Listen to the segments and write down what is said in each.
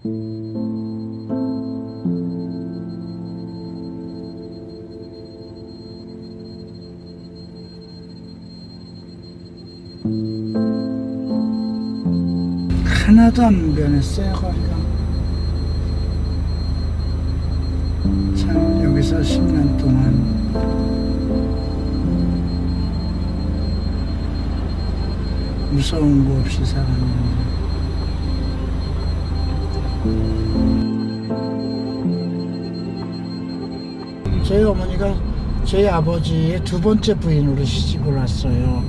하나도 안 변했어요, 거리가. 참, 여기서 10년 동안 무서운 거 없이 살았는데. 저희 어머니가 저희 아버지의 두 번째 부인으로 시집을 왔어요.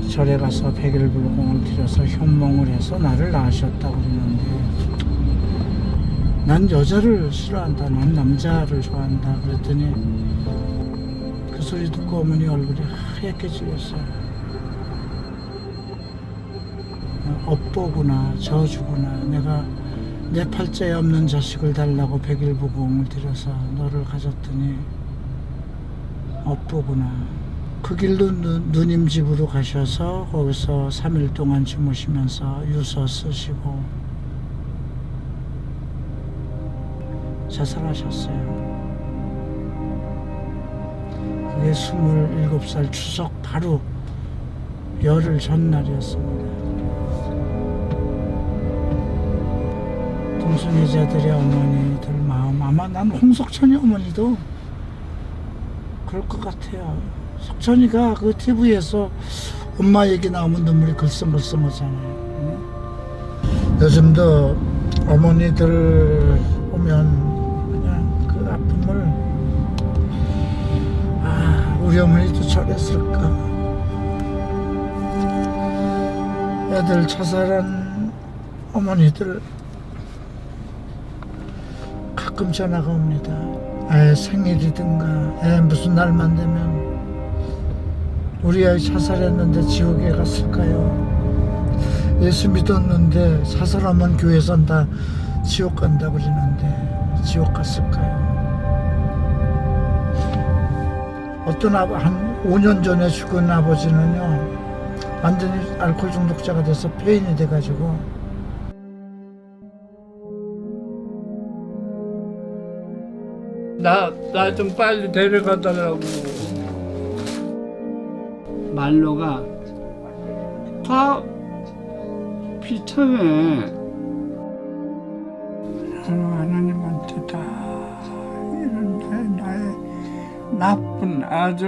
절에 가서 백일불공을 들여서 현몽을 해서 나를 낳으셨다고 그러는데, 난 여자를 싫어한다, 난 남자를 좋아한다 그랬더니 그 소리 듣고 어머니 얼굴이 하얗게 질렸어요. 업보구나, 저주구나. 내가 내 팔자에 없는 자식을 달라고 백일불공을 들여서 너를 가졌더니 업보구나. 그 길로 누님 집으로 가셔서 거기서 3일 동안 주무시면서 유서 쓰시고 자살하셨어요. 그게 27살 추석 바로 열흘 전날이었습니다. 동성애자들의 어머니들 마음, 아마 난 홍석천이 어머니도 그럴 것 같아요. 석천이가 그 TV에서 엄마 얘기 나오면 눈물이 글썽글썽하잖아요. 요즘도 어머니들 보면 그냥 그 아픔을, 우리 어머니도 저랬을까. 애들 자살한 어머니들 가끔 전화가 옵니다. 애 생일이든가 애 무슨 날만 되면 우리 아이 자살했는데 지옥에 갔을까요? 예수 믿었는데 자살하면 교회에선 다 지옥 간다고 그러는데 지옥 갔을까요? 어떤 한 5년 전에 죽은 아버지는요, 완전히 알코올 중독자가 돼서 폐인이 돼가지고 나 좀 빨리 데려가달라고. 말로가 다 비참해. 하나님한테 다 이런 나의 나쁜, 아주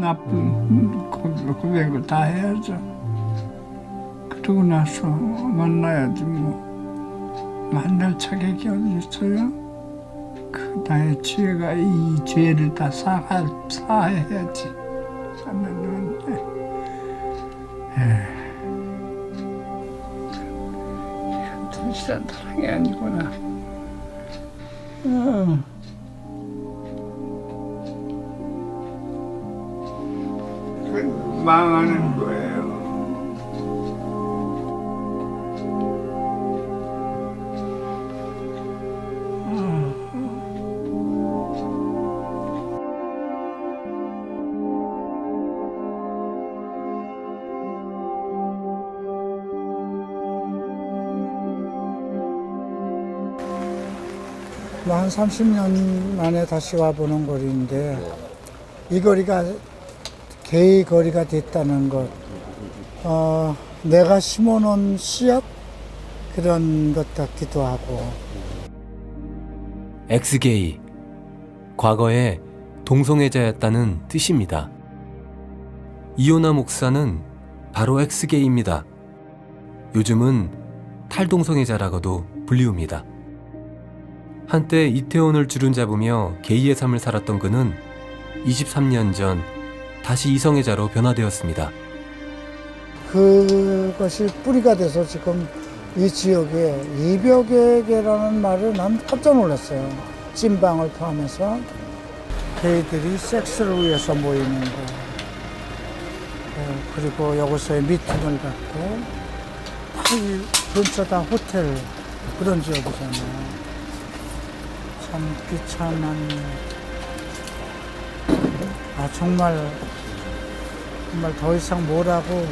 나쁜 고백을 다 해야죠. 그러고 나서 만나야지 뭐. 만날 자격이 어디 있어요? 그 나의 죄가, 이 죄를 다 사해야지 하나님한테. 이건 진실한 사랑이 아니구나. 망하는 거예요. 한 30년 만에 다시 와보는 거리인데, 이 거리가 개의 거리가 됐다는 것, 내가 심어놓은 씨앗 그런 것 같기도 하고. 엑스게이, 과거에 동성애자였다는 뜻입니다. 이호나 목사는 바로 엑스게이입니다. 요즘은 탈동성애자라고도 불리웁니다. 한때 이태원을 주름잡으며 게이의 삶을 살았던 그는 23년 전 다시 이성애자로 변화되었습니다. 그것이 뿌리가 돼서 지금 이 지역에 이벽에게라는 말을 난 깜짝 놀랐어요. 찐방을 포함해서 게이들이 섹스를 위해서 모이는 거, 그리고 여기서의 미팅을 갖고 이 근처 다 호텔 그런 지역이잖아요. 참 비참한, 정말 더 이상 뭐라고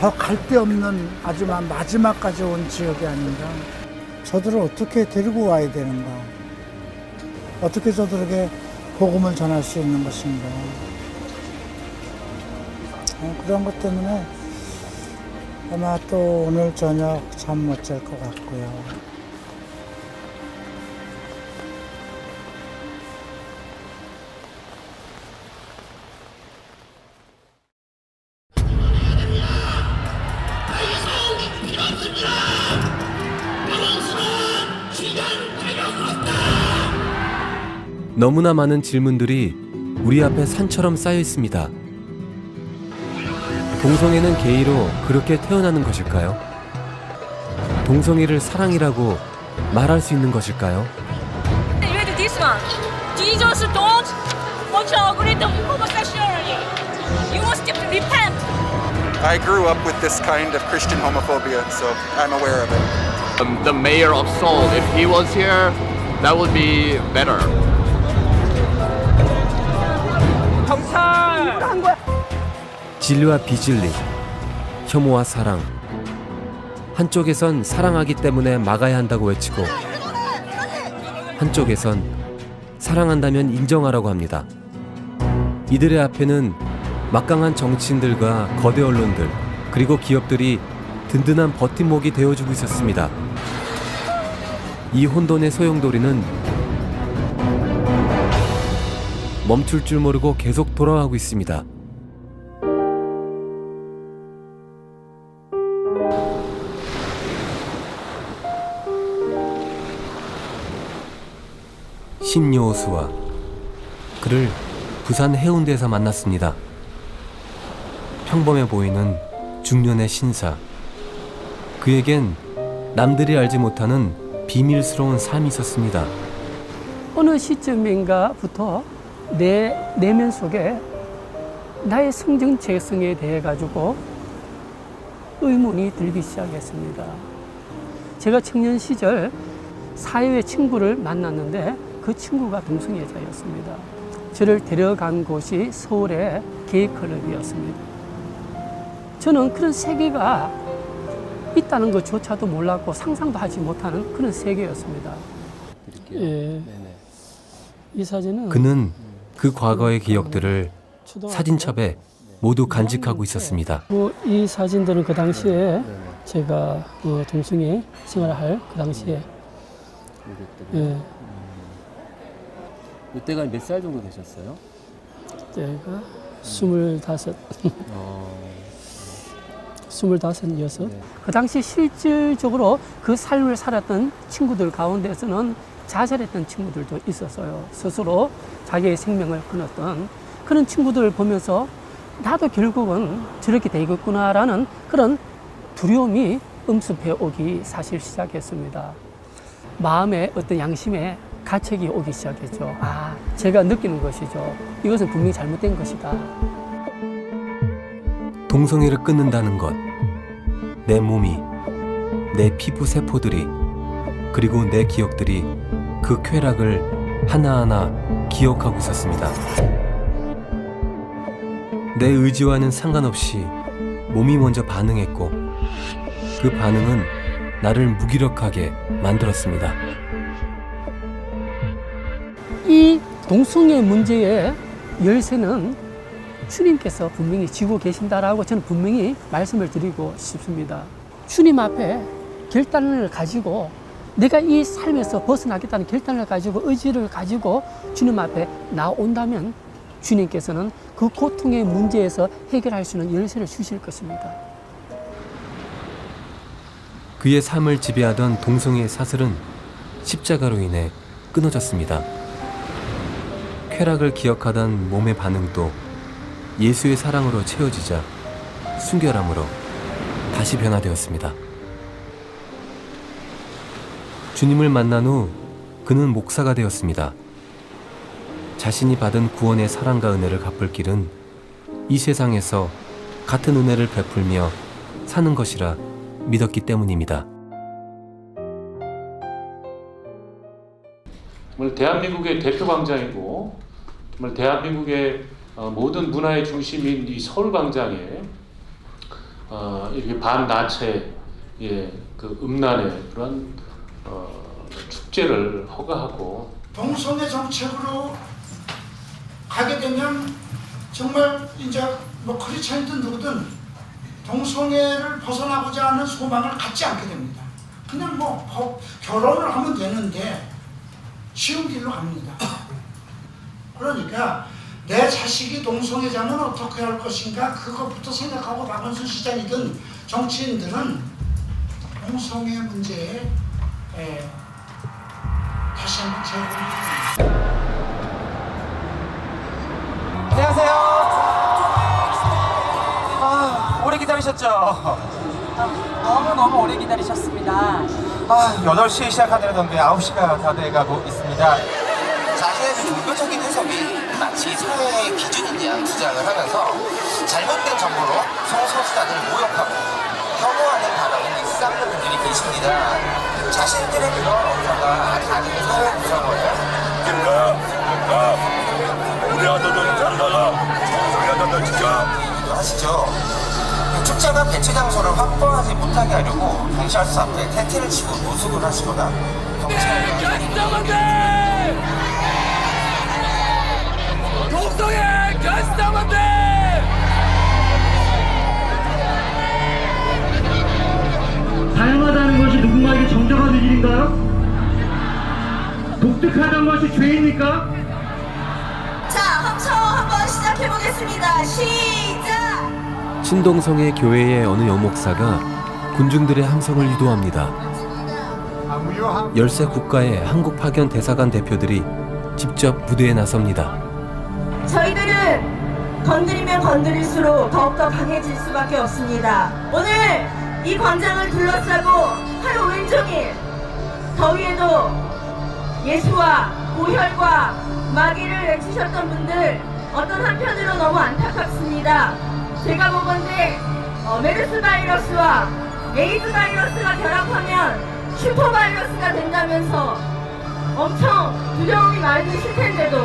더 갈 데 없는 하지만 마지막까지 온 지역이 아닌가. 저들을 어떻게 데리고 와야 되는가. 어떻게 저들에게 복음을 전할 수 있는 것인가. 그런 것 때문에 아마 또 오늘 저녁 잠 못 잘 것 같고요. 너무나 많은 질문들이 우리 앞에 산처럼 쌓여 있습니다. 동성애는 게이로 그렇게 태어나는 것일까요? 동성애를 사랑이라고 말할 수 있는 것일까요? Read this one. Jesus don't want to agree to homosexuality. You must repent. I grew up with this kind of Christian homophobia, so I'm aware of it. The mayor of Seoul, if he was here, that would be better. 진리와 비진리, 혐오와 사랑. 한쪽에선 사랑하기 때문에 막아야 한다고 외치고 한쪽에선 사랑한다면 인정하라고 합니다. 이들의 앞에는 막강한 정치인들과 거대 언론들 그리고 기업들이 든든한 버팀목이 되어주고 있었습니다. 이 혼돈의 소용돌이는 멈출 줄 모르고 계속 돌아가고 있습니다. 신여호수와 그를 부산 해운대에서 만났습니다. 평범해 보이는 중년의 신사. 그에겐 남들이 알지 못하는 비밀스러운 삶이 있었습니다. 어느 시점인가부터 내 내면 속에 나의 성정 재성에 대해 가지고 의문이 들기 시작했습니다. 제가 청년 시절 사회의 친구를 만났는데 그 친구가 동성애자였습니다. 저를 데려간 곳이 서울의 게이클럽이었습니다. 저는 그런 세계가 있다는 것조차도 몰랐고 상상도 하지 못하는 그런 세계였습니다. 예. 이 사진은 그는 그 과거의 기억들을 사진첩에 모두 간직하고 있었습니다. 이 사진들은 그 당시에 제가 동성애 생활할 그 당시에 예. 이때가 몇 살 정도 되셨어요? 그때가 25, 25, 6. 그 당시 실질적으로 그 삶을 살았던 친구들 가운데서는 자살했던 친구들도 있었어요. 스스로 자기의 생명을 끊었던 그런 친구들을 보면서 나도 결국은 저렇게 되겠구나라는 그런 두려움이 엄습해 오기 사실 시작했습니다. 마음의 어떤 양심에 가책이 오기 시작했죠. 아, 제가 느끼는 것이죠. 이것은 분명히 잘못된 것이다. 동성애를 끊는다는 것, 내 몸이, 내 피부 세포들이, 그리고 내 기억들이 그 쾌락을 하나하나 기억하고 있었습니다. 내 의지와는 상관없이 몸이 먼저 반응했고 그 반응은 나를 무기력하게 만들었습니다. 이 동성애 문제의 열쇠는 주님께서 분명히 쥐고 계신다라고 저는 분명히 말씀을 드리고 싶습니다. 주님 앞에 결단을 가지고 내가 이 삶에서 벗어나겠다는 결단을 가지고 의지를 가지고 주님 앞에 나온다면 주님께서는 그 고통의 문제에서 해결할 수 있는 열쇠를 주실 것입니다. 그의 삶을 지배하던 동성애의 사슬은 십자가로 인해 끊어졌습니다. 쾌락을 기억하던 몸의 반응도 예수의 사랑으로 채워지자 순결함으로 다시 변화되었습니다. 주님을 만난 후 그는 목사가 되었습니다. 자신이 받은 구원의 사랑과 은혜를 갚을 길은 이 세상에서 같은 은혜를 베풀며 사는 것이라 믿었기 때문입니다. 정말 대한민국의 대표 광장이고 정말 대한민국의 모든 문화의 중심인 이 서울 광장에 이렇게 반나체의 그 음란의 그런 축제를 허가하고 동성애 정책으로 가게 되면 정말 이제 뭐 크리스천이든 누구든 동성애를 벗어나고자 하는 소망을 갖지 않게 됩니다. 그냥 뭐 결혼을 하면 되는데 쉬운 길로 갑니다. 그러니까 내 자식이 동성애자면 어떻게 할 것인가 그것부터 생각하고 박원순 시장이든 정치인들은 동성애 문제에 다시 한번 재고를 안녕하세요. 오래 기다리셨죠? 너무 오래 기다리셨습니다. 8시에 시작하려던데 9시가 다 돼가고 있습니다. 자신의 종교적인 해석이 마치 사회의 기준인 양 주장을 하면서 잘못된 정보로 성소수자들을 모욕하고 혐오하는 발언을 일삼는 분들이 계십니다. 자신들의 그런 언어가 다른 사회 구성원을 우리 아들은 자르다가 성소리 아들들 지켜 하시죠. 축제가 배치 장소를 확보하지 못하게 하려고 경찰서 앞에 텐트를 치고 노숙을 하시거나 동성애 결사만대 다양하다는 것이 누군가에게 정정한 일인가요? 독특하다는 것이 죄입니까? 자, 합쳐 한번 시작해 보겠습니다. 시작. 신동성의 교회의 어느 여목사가 군중들의 함성을 유도합니다. 13 국가의 한국 파견 대사관 대표들이 직접 무대에 나섭니다. 저희들은 건드리면 건드릴수록 더욱더 강해질 수밖에 없습니다. 오늘 이 광장을 둘러싸고 하루 온종일 더위에도 예수와 고혈과 마귀를 외치셨던 분들 어떤 한편으로 너무 안타깝습니다. 제가 보건대 메르스 바이러스와 에이즈 바이러스가 결합하면 슈퍼 바이러스가 된다면서 엄청 두려움이 많이 드실 텐데도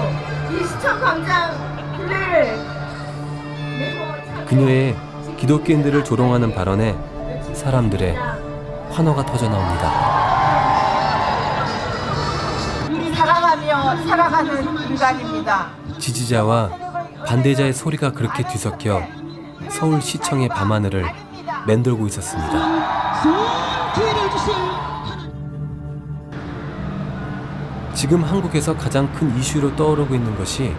이 시청 광장 둘레를 그녀의 기독교인들을 조롱하는 발언에 사람들의 환호가 터져 나옵니다. 사랑하며 살아가는 인간입니다. 지지자와 반대자의 소리가 그렇게 뒤섞여 서울시청의 밤하늘을 맴돌고 있었습니다. 지금 한국에서 가장 큰 이슈로 떠오르고 있는 것이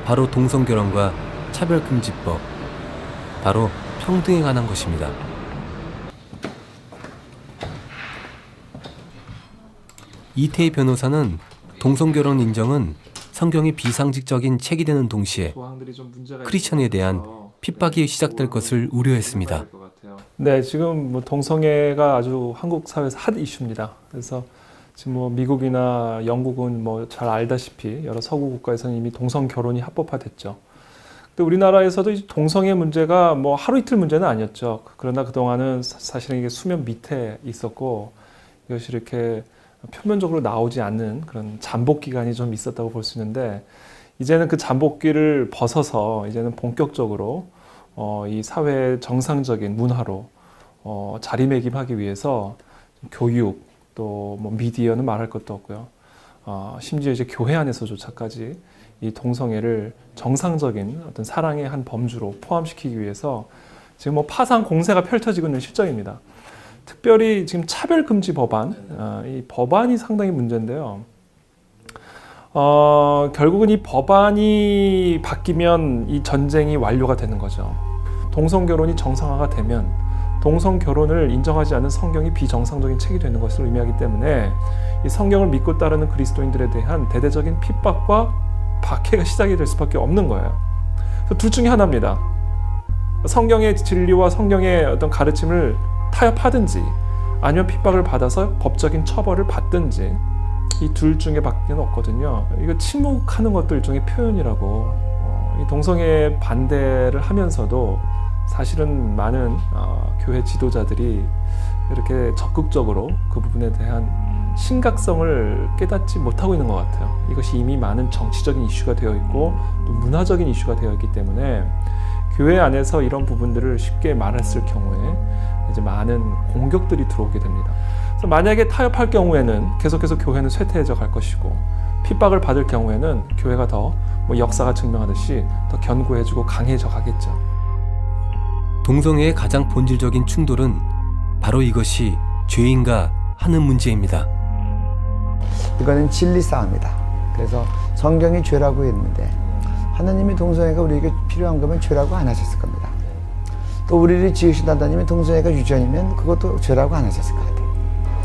바로 동성결혼과 차별금지법, 바로 평등에 관한 것입니다. 이태희 변호사는 동성결혼 인정은 성경의 비상식적인 책이 되는 동시에 크리스천에 대한 핍박이 시작될 것을 우려했습니다. 네, 지금 뭐 동성애가 아주 한국 사회에서 핫 이슈입니다. 그래서 지금 뭐 미국이나 영국은 뭐 잘 알다시피 여러 서구 국가에서는 이미 동성 결혼이 합법화됐죠. 근데 우리나라에서도 이 동성애 문제가 뭐 하루 이틀 문제는 아니었죠. 그러나 그동안은 사실은 이게 수면 밑에 있었고 이것이 이렇게 표면적으로 나오지 않는 그런 잠복 기간이 좀 있었다고 볼 수 있는데 이제는 그 잠복기를 벗어서 이제는 본격적으로 이 사회의 정상적인 문화로 자리매김하기 위해서 교육 또 뭐 미디어는 말할 것도 없고요. 심지어 이제 교회 안에서조차까지 이 동성애를 정상적인 어떤 사랑의 한 범주로 포함시키기 위해서 지금 뭐 파상 공세가 펼쳐지고 있는 실정입니다. 특별히 지금 차별금지 법안, 이 법안이 상당히 문제인데요. 결국은 이 법안이 바뀌면 이 전쟁이 완료가 되는 거죠. 동성결혼이 정상화가 되면 동성결혼을 인정하지 않는 성경이 비정상적인 책이 되는 것을 의미하기 때문에 이 성경을 믿고 따르는 그리스도인들에 대한 대대적인 핍박과 박해가 시작이 될 수밖에 없는 거예요. 그래서 둘 중에 하나입니다. 성경의 진리와 성경의 어떤 가르침을 타협하든지 아니면 핍박을 받아서 법적인 처벌을 받든지 이 둘 중에 밖에는 없거든요. 이거 침묵하는 것도 일종의 표현이라고 이 동성애 반대를 하면서도 사실은 많은 교회 지도자들이 이렇게 적극적으로 그 부분에 대한 심각성을 깨닫지 못하고 있는 것 같아요. 이것이 이미 많은 정치적인 이슈가 되어 있고 또 문화적인 이슈가 되어 있기 때문에 교회 안에서 이런 부분들을 쉽게 말했을 경우에 이제 많은 공격들이 들어오게 됩니다. 그래서 만약에 타협할 경우에는 계속해서 교회는 쇠퇴해져 갈 것이고, 핍박을 받을 경우에는 교회가 더 역사가 증명하듯이 더 견고해지고 강해져 가겠죠. 동성애의 가장 본질적인 충돌은 바로 이것이 죄인가 하는 문제입니다. 이거는 진리 싸움이다. 그래서 성경이 죄라고 했는데 하나님이 동성애가 우리에게 필요한 거면 죄라고 안 하셨을 겁니다. 또 우리를 지으신 하나님이 동성애가 유전이면 그것도 죄라고 안 하셨을 것 같아요.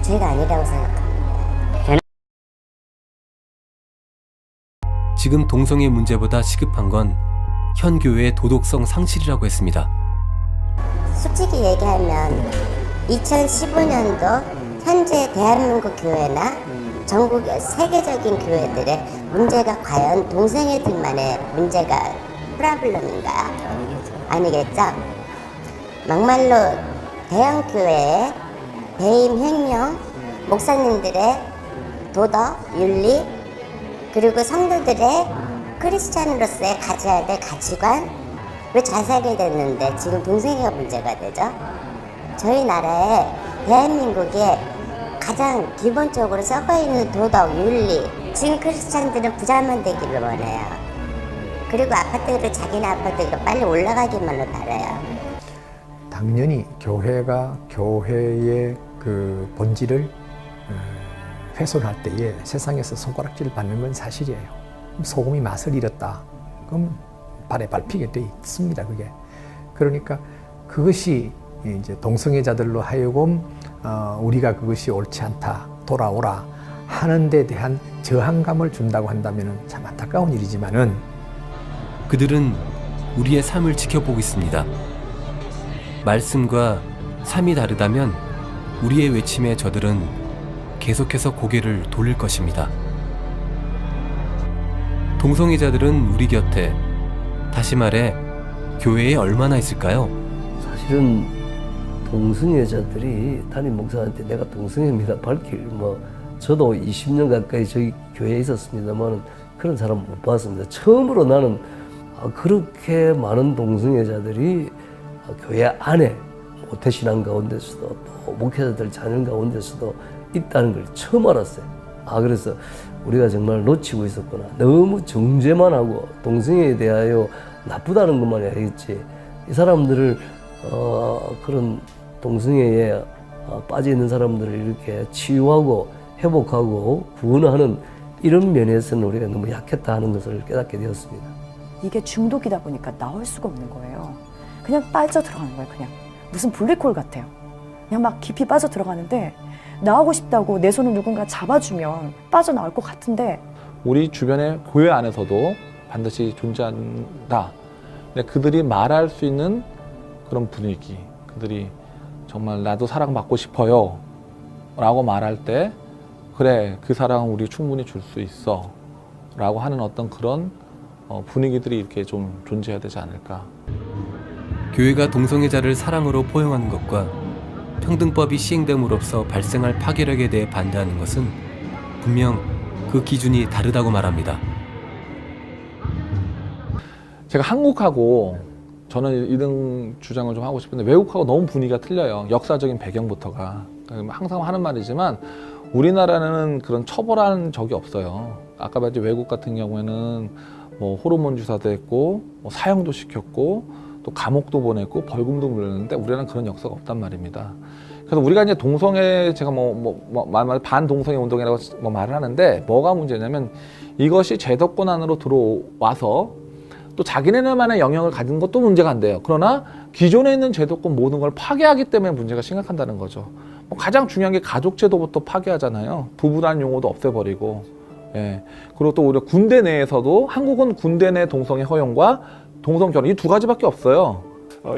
죄가 아니라고 생각합니다. 지금 동성애 문제보다 시급한 건 현 교회의 도덕성 상실이라고 했습니다. 솔직히 얘기하면 2015년도 현재 대한민국 교회나 전국의 세계적인 교회들의 문제가 과연 동성애들만의 문제가 프라블럼인가? 아니겠죠? 막말로 대형교회의 배임 횡령, 목사님들의 도덕, 윤리, 그리고 성도들의 크리스찬으로서의 가져야 될 가치관, 왜 자살이 됐는데 지금 동성애가 문제가 되죠? 저희 나라에 대한민국에 가장 기본적으로 썩어있는 도덕, 윤리, 지금 크리스찬들은 부자만 되기를 원해요. 그리고 아파트를 자기네 아파트가 빨리 올라가기만을 바라요. 당연히 교회가 교회의 그 본질을 훼손할 때에 세상에서 손가락질을 받는 건 사실이에요. 소금이 맛을 잃었다. 그럼 발에 밟히게 돼 있습니다. 그게. 그러니까 그것이 이제 동성애자들로 하여금 우리가 그것이 옳지 않다, 돌아오라 하는 데 대한 저항감을 준다고 한다면 참 안타까운 일이지만은 그들은 우리의 삶을 지켜보고 있습니다. 말씀과 삶이 다르다면 우리의 외침에 저들은 계속해서 고개를 돌릴 것입니다. 동성애자들은 우리 곁에, 다시 말해 교회에 얼마나 있을까요? 사실은 동성애자들이 담임 목사한테 내가 동성애입니다 밝힐 저도 20년 가까이 저희 교회에 있었습니다만 그런 사람 못 봤습니다. 처음으로 나는 그렇게 많은 동성애자들이 교회 안에 모태신앙 가운데서도 또 목회자들 자녀 가운데서도 있다는 걸 처음 알았어요. 그래서 우리가 정말 놓치고 있었구나. 너무 정죄만 하고 동성애에 대하여 나쁘다는 것만 알겠지. 이 사람들을 그런 동성애에 빠져 있는 사람들을 이렇게 치유하고 회복하고 구원하는 이런 면에서는 우리가 너무 약했다 하는 것을 깨닫게 되었습니다. 이게 중독이다 보니까 나올 수가 없는 거예요. 그냥 빠져 들어가는 거예요. 그냥 무슨 블랙홀 같아요. 그냥 막 깊이 빠져 들어가는데 나오고 싶다고 내 손을 누군가 잡아주면 빠져나올 것 같은데 우리 주변의 교회 안에서도 반드시 존재한다. 근데 그들이 말할 수 있는 그런 분위기, 그들이 정말 나도 사랑받고 싶어요 라고 말할 때 그래 그 사랑은 우리 충분히 줄 수 있어 라고 하는 어떤 그런 분위기들이 이렇게 좀 존재해야 되지 않을까. 교회가 동성애자를 사랑으로 포용하는 것과 평등법이 시행됨으로써 발생할 파괴력에 대해 반대하는 것은 분명 그 기준이 다르다고 말합니다. 제가 한국하고 저는 이런 주장을 좀 하고 싶은데 외국하고 너무 분위기가 틀려요. 역사적인 배경부터가. 항상 하는 말이지만 우리나라는 그런 처벌한 적이 없어요. 아까 말했지 외국 같은 경우에는 뭐 호르몬 주사도 했고 사형도 시켰고 또 감옥도 보냈고 벌금도 물렸는데 우리나라는 그런 역사가 없단 말입니다. 그래서 우리가 이제 동성애 제가 반동성애 운동이라고 말을 하는데 뭐가 문제냐면 이것이 제도권 안으로 들어와서 또 자기네들만의 영향을 가진 것도 문제가 안 돼요. 그러나 기존에 있는 제도권 모든 걸 파괴하기 때문에 문제가 심각하다는 거죠. 가장 중요한 게 가족제도부터 파괴하잖아요. 부부란 용어도 없애버리고. 예. 그리고 또 우리가 군대 내에서도 한국은 군대 내 동성애 허용과 동성 결혼 이 두 가지밖에 없어요.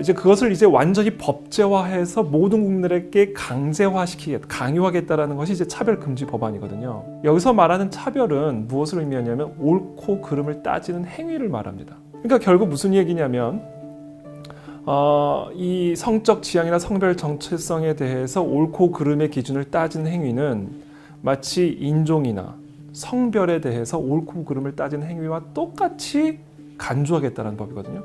이제 그것을 이제 완전히 법제화해서 모든 국민들에게 강요하겠다라는 것이 이제 차별금지 법안이거든요. 여기서 말하는 차별은 무엇을 의미하냐면 옳고 그름을 따지는 행위를 말합니다. 그러니까 결국 무슨 얘기냐면 이 성적 지향이나 성별 정체성에 대해서 옳고 그름의 기준을 따지는 행위는 마치 인종이나 성별에 대해서 옳고 그름을 따지는 행위와 똑같이 간주하겠다는 법이거든요.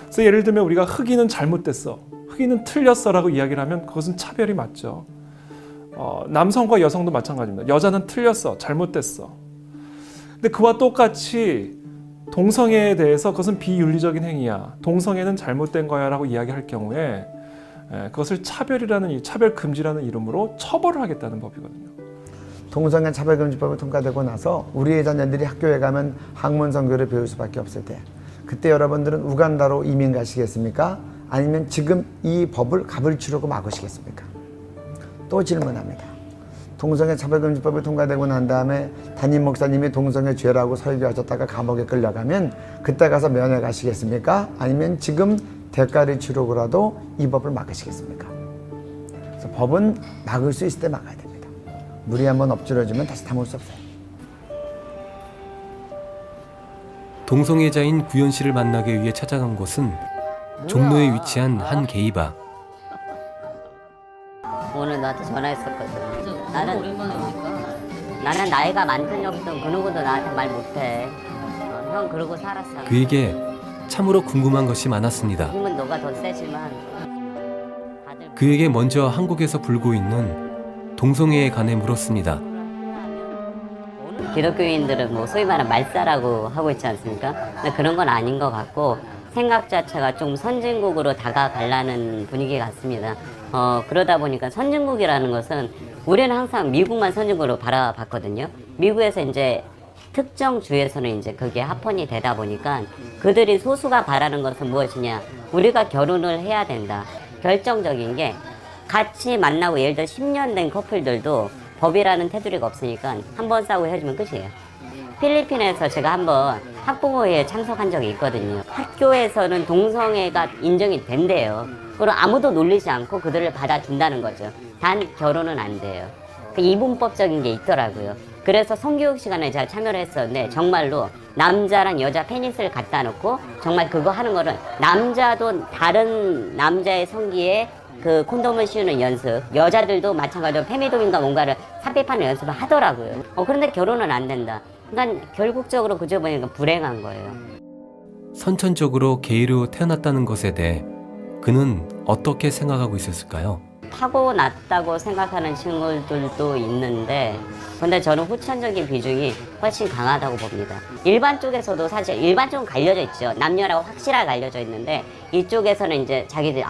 그래서 예를 들면 우리가 흑인은 잘못됐어, 흑인은 틀렸어라고 이야기를 하면 그것은 차별이 맞죠. 남성과 여성도 마찬가지입니다. 여자는 틀렸어, 잘못됐어. 근데 그와 똑같이 동성애에 대해서 그것은 비윤리적인 행위야, 동성애는 잘못된 거야 라고 이야기할 경우에 그것을 차별이라는, 차별금지라는 이름으로 처벌을 하겠다는 법이거든요. 동성애 차별금지법이 통과되고 나서 우리의 자녀들이 학교에 가면 학문 성교를 배울 수밖에 없을 때, 그때 여러분들은 우간다로 이민 가시겠습니까? 아니면 지금 이 법을 갑을 치르고 막으시겠습니까? 또 질문합니다. 동성애 차별금지법이 통과되고 난 다음에 담임 목사님이 동성애 죄라고 설교하셨다가 감옥에 끌려가면 그때 가서 면회 가시겠습니까? 아니면 지금 대가를 치르고라도 이 법을 막으시겠습니까? 그래서 법은 막을 수 있을 때 막아야 됩니다. 물이 한번 엎질러지면 다시 담을 수 없어요. 동성애자인 구현 씨를 만나기 위해 찾아간 곳은 종로에 위치한 한 게이바. 오늘 나한테 전화했었거든. 나는 나이가 많든 적든 그 누구도 나한테 말 못해. 형 그러고 살았어. 그에게 참으로 궁금한 것이 많았습니다. 힘은 너가 더 세지만. 그에게 먼저 한국에서 불고 있는 동성애에 관해 물었습니다. 기독교인들은 뭐 소위 말하는 말살라고 하고 있지 않습니까? 근데 그런 건 아닌 것 같고 생각 자체가 좀 선진국으로 다가가려는 분위기 같습니다. 그러다 보니까 선진국이라는 것은 우리는 항상 미국만 선진국으로 바라봤거든요. 미국에서 이제 특정 주에서는 이제 그게 합헌이 되다 보니까 그들이 소수가 바라는 것은 무엇이냐? 우리가 결혼을 해야 된다. 결정적인 게 같이 만나고 예를 들어 10년 된 커플들도 법이라는 테두리가 없으니까 한 번 싸우고 헤어지면 끝이에요. 필리핀에서 제가 한번 학부모회에 참석한 적이 있거든요. 학교에서는 동성애가 인정이 된대요. 그리고 아무도 놀리지 않고 그들을 받아준다는 거죠. 단 결혼은 안 돼요. 그 이분법적인 게 있더라고요. 그래서 성교육 시간에 제가 참여를 했었는데 정말로 남자랑 여자 페니스를 갖다 놓고 정말 그거 하는 거는 남자도 다른 남자의 성기에 그 콘돔을 씌우는 연습, 여자들도 마찬가지로 페미돔인가 뭔가를 삽입하는 연습을 하더라고요. 그런데 결혼은 안 된다. 그러니까 결국적으로 그저 보니까 불행한 거예요. 선천적으로 게이로 태어났다는 것에 대해 그는 어떻게 생각하고 있었을까요? 타고났다고 생각하는 친구들도 있는데 근데 저는 후천적인 비중이 훨씬 강하다고 봅니다. 일반 쪽에서도 사실 일반 쪽은 갈려져 있죠. 남녀라고 확실하게 갈려져 있는데 이쪽에서는 이제 자기들이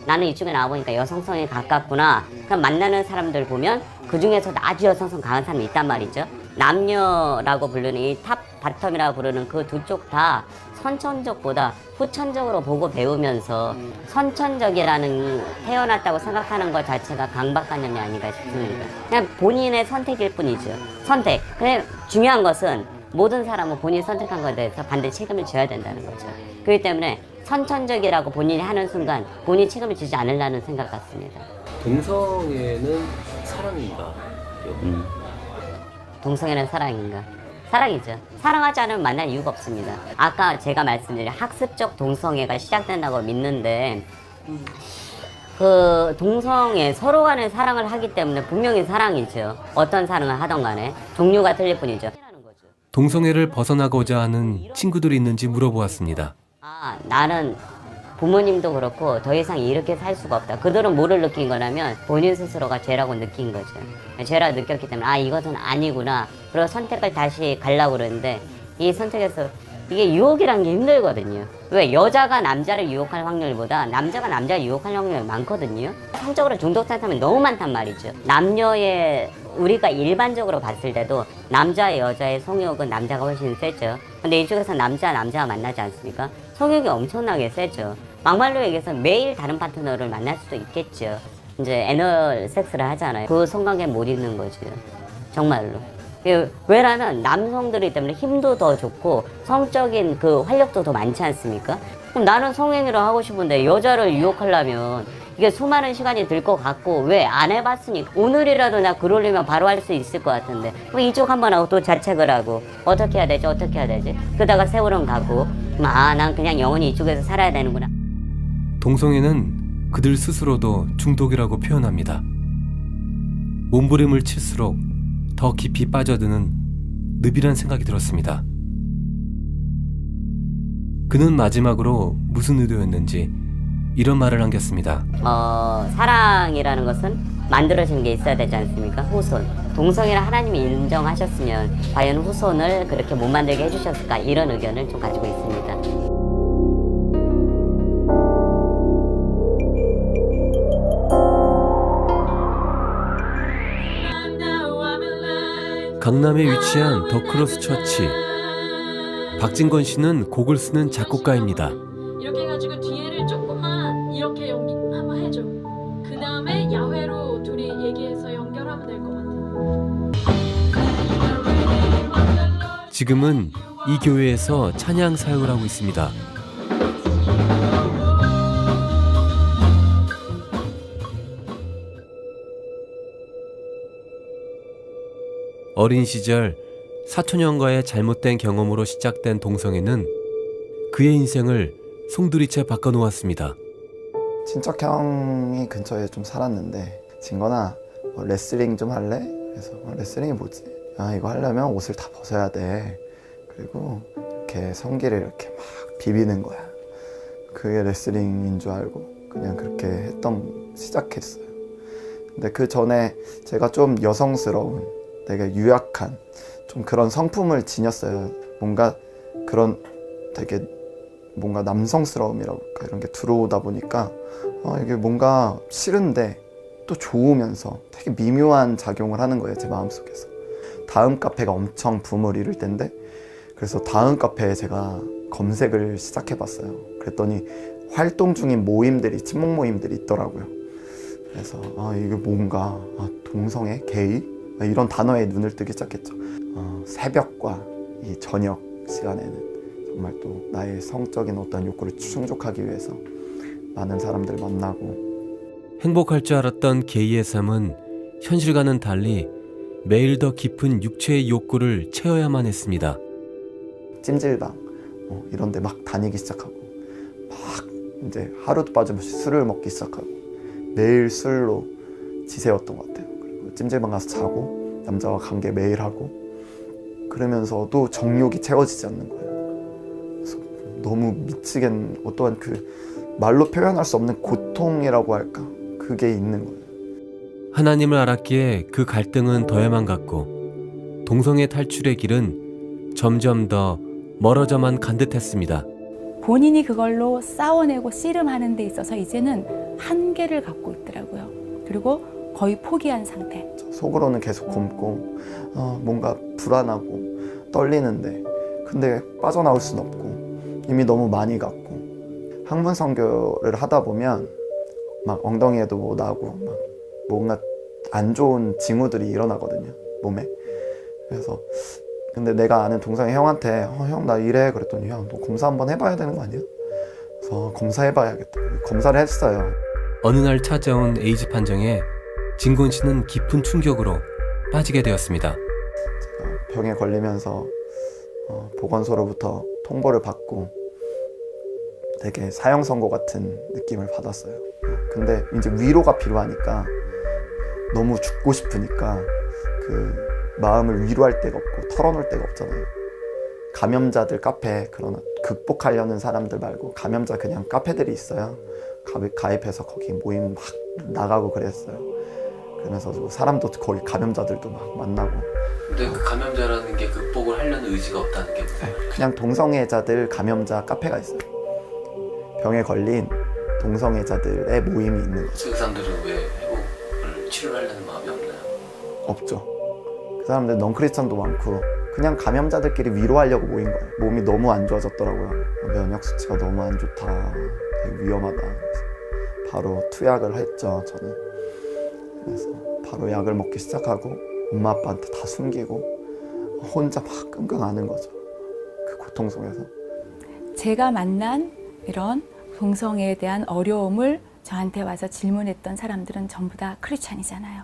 나는 이쪽에 나와보니까 여성성에 가깝구나. 그럼 만나는 사람들 보면 그 중에서도 아주 여성성 강한 사람이 있단 말이죠. 남녀라고 부르는 이 탑, 바텀이라고 부르는 그 두 쪽 다 선천적보다 후천적으로 보고 배우면서 선천적이라는 태어났다고 생각하는 것 자체가 강박관념이 아닌가 싶습니다. 그냥 본인의 선택일 뿐이죠. 선택. 근데 중요한 것은 모든 사람은 본인이 선택한 것에 대해서 반드시 책임을 져야 된다는 거죠. 그렇기 때문에 선천적이라고 본인이 하는 순간 본인이 책임을 지지 않으려는 생각 같습니다. 동성애는 사랑인가? 동성애는 사랑인가? 사랑이죠. 사랑하지 않으면 만날 이유가 없습니다. 아까 제가 말씀드린 학습적 동성애가 시작된다고 믿는데 그 동성애 서로 간에 사랑을 하기 때문에 분명히 사랑이죠. 어떤 사랑을 하던 간에 종류가 틀릴 뿐이죠. 동성애를 벗어나고자 하는 친구들이 있는지 물어보았습니다. 나는 부모님도 그렇고 더 이상 이렇게 살 수가 없다. 그들은 뭐를 느낀 거냐면 본인 스스로가 죄라고 느낀 거죠. 죄라고 느꼈기 때문에 이것은 아니구나. 그리고 선택을 다시 가려고 그러는데 이 선택에서 이게 유혹이란 게 힘들거든요. 왜? 여자가 남자를 유혹할 확률보다 남자가 남자를 유혹할 확률이 많거든요. 성적으로 중독된 사람이 너무 많단 말이죠. 남녀의 우리가 일반적으로 봤을 때도 남자와 여자의 성욕은 남자가 훨씬 세죠. 근데 이쪽에서 남자가 만나지 않습니까? 성욕이 엄청나게 세죠. 막말로 얘기해서 매일 다른 파트너를 만날 수도 있겠죠. 이제 애널 섹스를 하잖아요. 그 성관계에 못 있는 거죠. 정말로. 왜냐면 남성들이기 때문에 힘도 더 좋고 성적인 그 활력도 더 많지 않습니까? 그럼 나는 성행위를 하고 싶은데 여자를 유혹하려면 이게 수많은 시간이 들 것 같고 왜 안 해봤으니까 오늘이라도 나 글 올리면 바로 할 수 있을 것 같은데 그럼 이쪽 한번 하고 또 자책을 하고 어떻게 해야 되지 그러다가 세월은 가고 난 그냥 영원히 이쪽에서 살아야 되는구나. 동성애는 그들 스스로도 중독이라고 표현합니다. 몸부림을 칠수록 더 깊이 빠져드는 늪이란 생각이 들었습니다. 그는 마지막으로 무슨 의도였는지 이런 말을 남겼습니다. 사랑이라는 것은 만들어진 게 있어야 되지 않습니까? 후손. 동성애를 하나님이 인정하셨으면 과연 후손을 그렇게 못 만들게 해주셨을까? 이런 의견을 좀 가지고 있습니다. 강남에 위치한 더 크로스 처치. 박진건 씨는 곡을 쓰는 작곡가입니다. 이렇게 해가지고 뒤에를 조금만 이렇게 연기 한번 해줘. 그 다음에 야외로 둘이 얘기해서 연결하면 될 것 같아. 지금은 이 교회에서 찬양 사역을 하고 있습니다. 어린 시절 사촌형과의 잘못된 경험으로 시작된 동성애는 그의 인생을 송두리째 바꿔놓았습니다. 친척형이 근처에 좀 살았는데 진건아 레슬링 좀 할래? 그래서 레슬링이 뭐지? 이거 하려면 옷을 다 벗어야 돼. 그리고 이렇게 성기를 이렇게 막 비비는 거야. 그게 레슬링인 줄 알고 그냥 그렇게 시작했어요. 근데 그 전에 제가 좀 여성스러운 되게 유약한 좀 그런 성품을 지녔어요. 뭔가 그런 되게 뭔가 남성스러움이라고 할까 이런 게 들어오다 보니까 이게 뭔가 싫은데 또 좋으면서 되게 미묘한 작용을 하는 거예요, 제 마음속에서. 다음 카페가 엄청 붐을 이룰 때인데 그래서 다음 카페에 제가 검색을 시작해봤어요. 그랬더니 활동 중인 모임들이 친목 모임들이 있더라고요. 그래서 이게 뭔가 동성애, 게이 이런 단어에 눈을 뜨기 시작했죠. 새벽과 이 저녁 시간에는 정말 또 나의 성적인 어떤 욕구를 충족하기 위해서 많은 사람들 만나고 행복할 줄 알았던 게이의 삶은 현실과는 달리 매일 더 깊은 육체의 욕구를 채워야만 했습니다. 찜질방 이런 데 막 다니기 시작하고 막 이제 하루도 빠짐없이 술을 먹기 시작하고 매일 술로 지새웠던 것 같아요. 그리고 찜질방 가서 자고 남자와 관계 매일 하고 그러면서도 정욕이 채워지지 않는 거예요. 그래서 너무 미치겠는 어떠한 그 말로 표현할 수 없는 고통이라고 할까? 그게 있는 거예요. 하나님을 알았기에 그 갈등은 더해만 갔고 동성애 탈출의 길은 점점 더 멀어져만 간 듯했습니다. 본인이 그걸로 싸워내고 씨름하는 데 있어서 이제는 한계를 갖고 있더라고요. 그리고 거의 포기한 상태. 속으로는 계속 굶고 뭔가 불안하고 떨리는데 근데 빠져나올 수는 없고 이미 너무 많이 갔고 학문 선교를 하다 보면 막 엉덩이에도 뭐 나고 막 뭔가 안 좋은 징후들이 일어나거든요, 몸에. 그래서 근데 내가 아는 동성애 형한테 형 나 이래 그랬더니 야 너 검사 한번 해봐야 되는 거 아니야? 그래서 검사해봐야겠다. 검사를 했어요. 어느 날 찾아온 에이즈 판정에 진곤 씨는 깊은 충격으로 빠지게 되었습니다. 제가 병에 걸리면서 보건소로부터 통보를 받고 되게 사형 선고 같은 느낌을 받았어요. 근데 이제 위로가 필요하니까 너무 죽고 싶으니까 그 마음을 위로할 데가 없고 털어놓을 데가 없잖아요. 감염자들 카페 그런 극복하려는 사람들 말고 감염자 그냥 카페들이 있어요. 가입해서 거기 모임 막 나가고 그랬어요. 그러면서 사람도 거기 감염자들도 막 만나고. 근데 그 감염자라는 게 극복을 하려는 의지가 없다는 게 무슨 말이에요? 그냥 동성애자들 감염자 카페가 있어요. 병에 걸린 동성애자들의 모임이 있는 거죠. 그 사람들은 왜 회복을 치료하려는 마음이 없나요? 없죠. 그 사람들 넌크리스천도 많고 그냥 감염자들끼리 위로하려고 모인 거예요. 몸이 너무 안 좋아졌더라고요. 면역 수치가 너무 안 좋다. 되게 위험하다. 바로 투약을 했죠, 저는. 그래서 바로 약을 먹기 시작하고 엄마 아빠한테 다 숨기고 혼자 막 끙끙 앓는 거죠. 그 고통 속에서. 제가 만난 이런 동성애에 대한 어려움을 저한테 와서 질문했던 사람들은 전부 다 크리스찬이잖아요.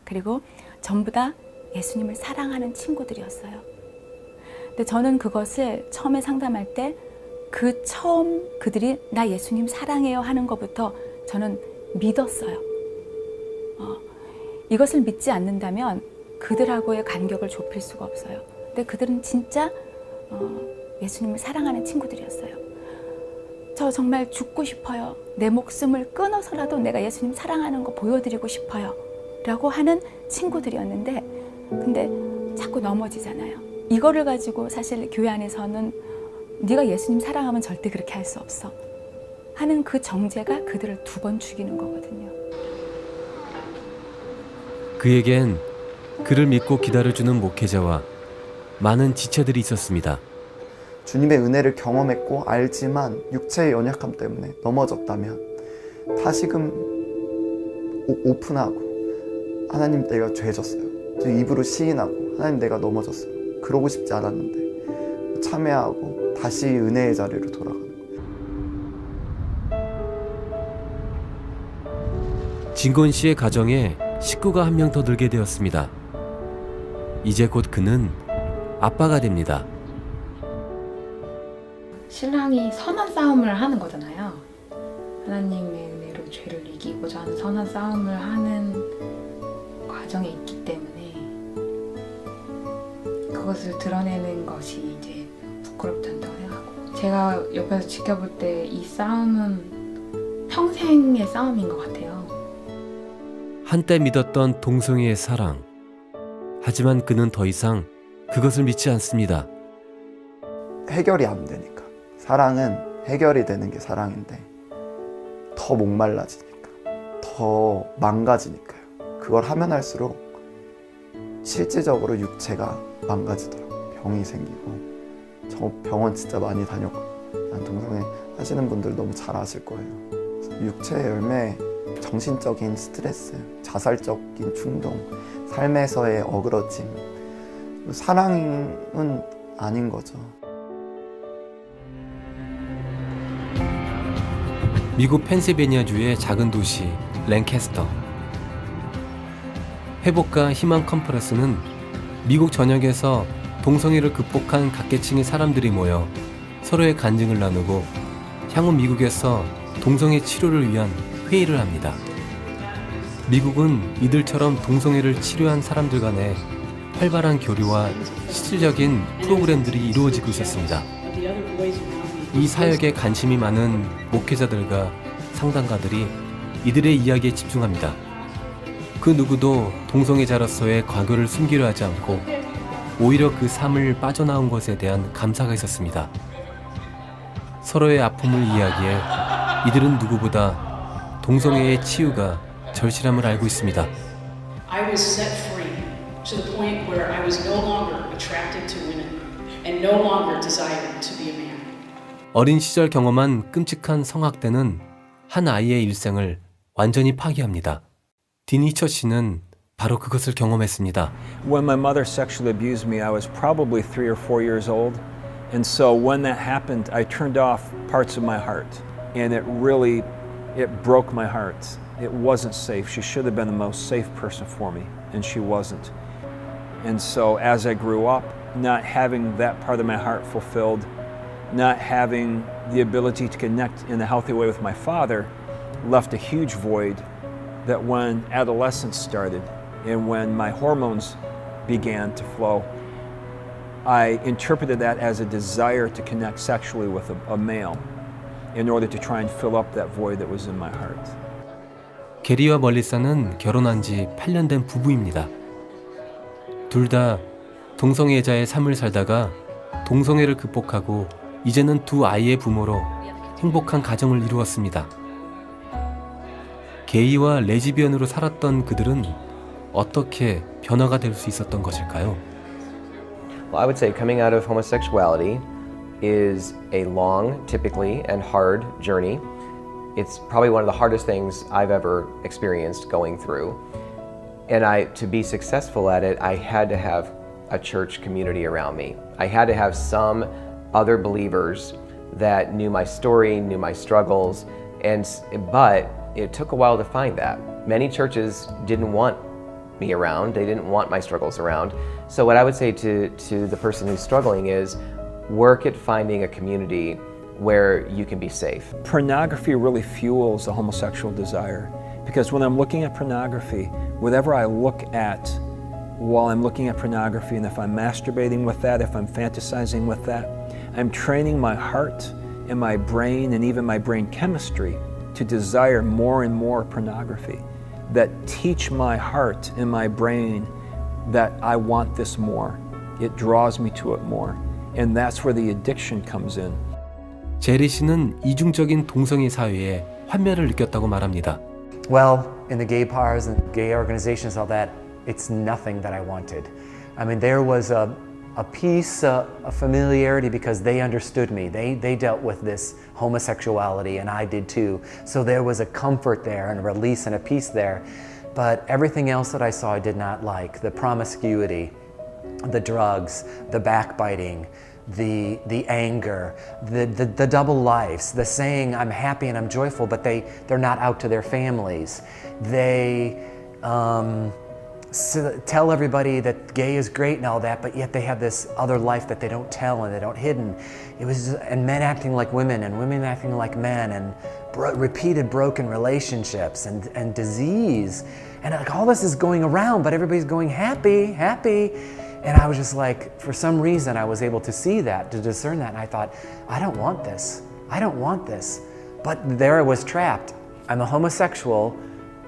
그리고 전부 다 예수님을 사랑하는 친구들이었어요. 근데 저는 그것을 처음에 상담할 때 그 처음 그들이 나 예수님 사랑해요 하는 것부터 저는 믿었어요. 이것을 믿지 않는다면 그들하고의 간격을 좁힐 수가 없어요. 근데 그들은 진짜 예수님을 사랑하는 친구들이었어요. 저 정말 죽고 싶어요. 내 목숨을 끊어서라도 내가 예수님 사랑하는 거 보여드리고 싶어요. 라고 하는 친구들이었는데, 근데 자꾸 넘어지잖아요. 이거를 가지고 사실 교회 안에서는 네가 예수님 사랑하면 절대 그렇게 할 수 없어 하는 그 정죄가 그들을 2번 죽이는 거거든요. 그에겐 그를 믿고 기다려주는 목회자와 많은 지체들이 있었습니다. 주님의 은혜를 경험했고 알지만 육체의 연약함 때문에 넘어졌다면 다시금 오픈하고 하나님 내가 죄졌어요. 입으로 시인하고 하나님 내가 넘어졌어요. 그러고 싶지 않았는데 참회하고 다시 은혜의 자리로 돌아가는 거예요. 진건 씨의 가정에 식구가 한 명 더 늘게 되었습니다. 이제 곧 그는 아빠가 됩니다. 신랑이 선한 싸움을 하는 거잖아요. 하나님의 은혜로 죄를 이기고자 하는 선한 싸움을 하는 과정에 있기 때문에 그것을 드러내는 것이 이제 부끄럽지 않다고 생각하고, 제가 옆에서 지켜볼 때 이 싸움은 평생의 싸움인 것 같아요. 한때 믿었던 동성애의 사랑. 하지만 그는 더 이상 그것을 믿지 않습니다. 해결이 안 되니까. 사랑은 해결이 되는 게 사랑인데 더 목말라지니까, 더 망가지니까요. 그걸 하면 할수록 실질적으로 육체가 망가지더라고요. 병이 생기고. 저 병원 진짜 많이 다녔거든요. 난 동성애 하시는 분들 너무 잘 아실 거예요. 육체의 열매, 정신적인 스트레스, 자살적인 충동, 삶에서의 어그러짐, 사랑은 아닌 거죠. 미국 펜실베니아주의 작은 도시 랭캐스터. 회복과 희망 컨퍼런스는 미국 전역에서 동성애를 극복한 각계층의 사람들이 모여 서로의 간증을 나누고 향후 미국에서 동성애 치료를 위한 회의를 합니다. 미국은 이들처럼 동성애를 치료한 사람들 간의 활발한 교류와 실질적인 프로그램들이 이루어지고 있었습니다. 이 사역에 관심이 많은 목회자들과 상담가들이 이들의 이야기에 집중합니다. 그 누구도 동성애자로서의 과거를 숨기려 하지 않고 오히려 그 삶을 빠져나온 것에 대한 감사가 있었습니다. 서로의 아픔을 이야기해 이들은 누구보다 동성애의 치유가 절실함을 알고 있습니다. I was set free to the point where I was no longer attracted to women and no longer desired to be a man. 어린 시절 경험한 끔찍한 성학대는 한 아이의 일생을 완전히 파괴합니다. 디니처 씨는 바로 그것을 경험했습니다. When my mother sexually abused me, I was probably 3 or 4 years old. And so when that happened, I turned off parts of my heart. And it broke my heart. It wasn't safe. She should have been the most safe person for me, and she wasn't. And so as I grew up, not having that part of my heart fulfilled, not having the ability to connect in a healthy way with my father, left a huge void that when adolescence started and when my hormones began to flow, I interpreted that as a desire to connect sexually with a male in order to try and fill up that void that was in my heart. 게리와 멀리사는 결혼한 지 8년 된 부부입니다. 둘 다 동성애자의 삶을 살다가 동성애를 극복하고 이제는 2 아이의 부모로 행복한 가정을 이루었습니다. 게이와 레즈비언으로 살았던 그들은 어떻게 변화가 될 수 있었던 것일까요? Well, I would say coming out of homosexuality is a long, typically, and hard journey. It's probably one of the hardest things I've ever experienced going through. And to be successful at it, I had to have a church community around me. I had to have some other believers that knew my story, knew my struggles, but it took a while to find that. Many churches didn't want me around. They didn't want my struggles around. So what I would say to the person who's struggling is work at finding a community where you can be safe. Pornography really fuels the homosexual desire, because when I'm looking at pornography, whatever I look at while I'm looking at pornography, and if I'm masturbating with that, if I'm fantasizing with that, I'm training my heart and my brain and even my brain chemistry to desire more and more pornography that teach my heart and my brain that I want this more. It draws me to it more. And that's where the addiction comes in. 제리 씨는 이중적인 동성애 사회에 환멸을 느꼈다고 말합니다. Well, in the gay bars and gay organizations, all that, it's nothing that I wanted. I mean, there was a peace, a familiarity because they understood me. They dealt with this homosexuality and I did too. So there was a comfort there and a release and a peace there. But everything else that I saw I did not like. The promiscuity, the drugs, the backbiting, the anger, the double lives, the saying I'm happy and I'm joyful, but they're not out to their families. They tell everybody that gay is great and all that, but yet they have this other life that they don't tell and they don't hidden. It was, and men acting like women and women acting like men and repeated broken relationships and disease. And like all this is going around, but everybody's going happy, happy. And I was just like, for some reason I was able to see that, to discern that, and I thought, I don't want this. I don't want this. But there I was trapped. I'm a homosexual.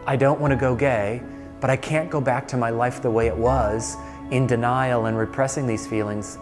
I don't want to go gay, but I can't go back to my life the way it was, in denial and repressing these feelings.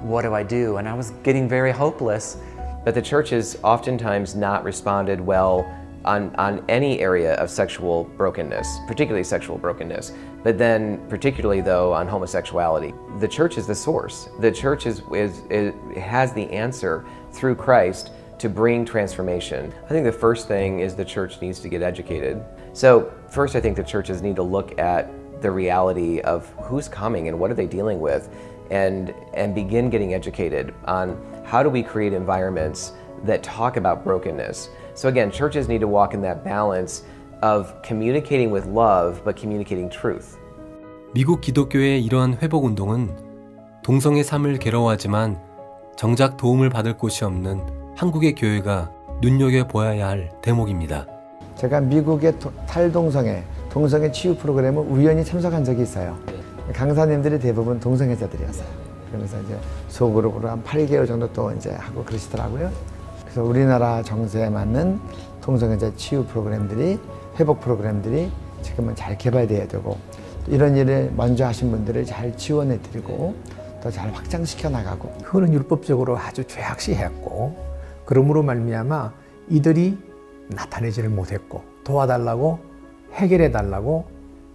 What do I do? And I was getting very hopeless. But the church has oftentimes not responded well on any area of sexual brokenness, particularly sexual brokenness, but then particularly though on homosexuality. The church is the source. The church has the answer through Christ to bring transformation. I think the first thing is the church needs to get educated. So first I think the churches need to look at the reality of who's coming and what are they dealing with, and begin getting educated on how do we create environments that talk about brokenness. So again, churches need to walk in that balance of communicating with love, but communicating truth. 미국 기독교의 이러한 회복 운동은 동성애 삶을 괴로워하지만 정작 도움을 받을 곳이 없는 한국의 교회가 눈여겨보아야 할 대목입니다. 제가 미국의 탈동성애, 동성애 치유 프로그램을 우연히 참석한 적이 있어요. 강사님들이 대부분 동성애자들이었어요. 그러면서 이제 소그룹으로 한 8개월 정도 또 이제 하고 그러시더라고요. 그래서 우리나라 정세에 맞는 동성애자 치유 프로그램들이, 회복 프로그램들이 지금은 잘 개발돼야 되고, 이런 일을 먼저 하신 분들을 잘 지원해 드리고 또 잘 확장시켜 나가고. 그거는 율법적으로 아주 죄악시했고, 그러므로 말미암아 이들이 나타내지를 못했고, 도와달라고 해결해 달라고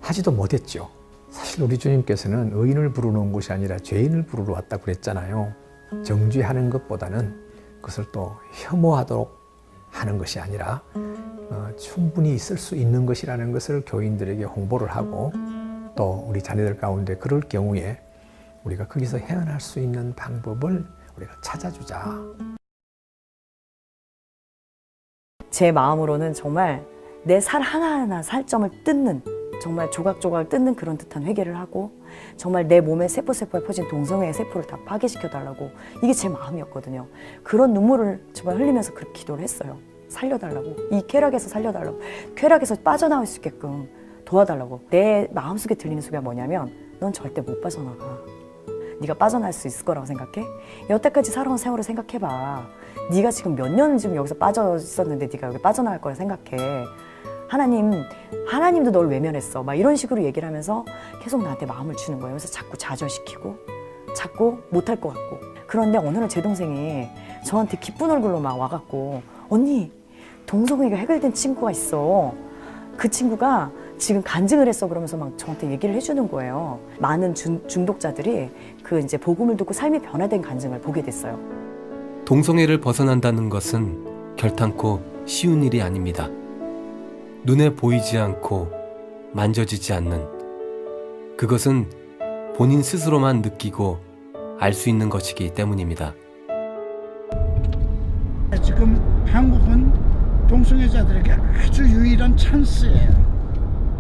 하지도 못했죠. 사실 우리 주님께서는 의인을 부르는 곳이 아니라 죄인을 부르러 왔다고 그랬잖아요. 정죄하는 것보다는 그것을 또 혐오하도록 하는 것이 아니라 충분히 있을 수 있는 것이라는 것을 교인들에게 홍보를 하고, 또 우리 자녀들 가운데 그럴 경우에 우리가 거기서 헤어날 수 있는 방법을 우리가 찾아주자. 제 마음으로는 정말 내 살 하나하나 살점을 뜯는, 정말 조각조각 뜯는 그런 듯한 회개를 하고, 정말 내 몸의 세포에 퍼진 동성애의 세포를 다 파괴시켜달라고, 이게 제 마음이었거든요. 그런 눈물을 정말 흘리면서 그렇게 기도를 했어요. 살려달라고, 이 쾌락에서 살려달라고, 쾌락에서 빠져나올 수 있게끔 도와달라고. 내 마음속에 들리는 소리가 뭐냐면, 넌 절대 못 빠져나가. 네가 빠져나갈 수 있을 거라고 생각해? 여태까지 살아온 세월을 생각해봐. 네가 지금 몇 년 지금 여기서 빠져 있었는데 네가 여기 빠져나갈 거라 생각해. 하나님도 널 외면했어. 막 이런 식으로 얘기를 하면서 계속 나한테 마음을 주는 거예요. 그래서 자꾸 좌절시키고, 자꾸 못할 것 같고. 그런데 어느 날 제 동생이 저한테 기쁜 얼굴로 막 와갖고, 언니, 동성애가 해결된 친구가 있어. 그 친구가 지금 간증을 했어. 그러면서 막 저한테 얘기를 해주는 거예요. 많은 중독자들이 그 이제 복음을 듣고 삶이 변화된 간증을 보게 됐어요. 동성애를 벗어난다는 것은 결탄코 쉬운 일이 아닙니다. 눈에 보이지 않고 만져지지 않는, 그것은 본인 스스로만 느끼고 알 수 있는 것이기 때문입니다. 지금 한국은 동성애자들에게 아주 유일한 찬스예요.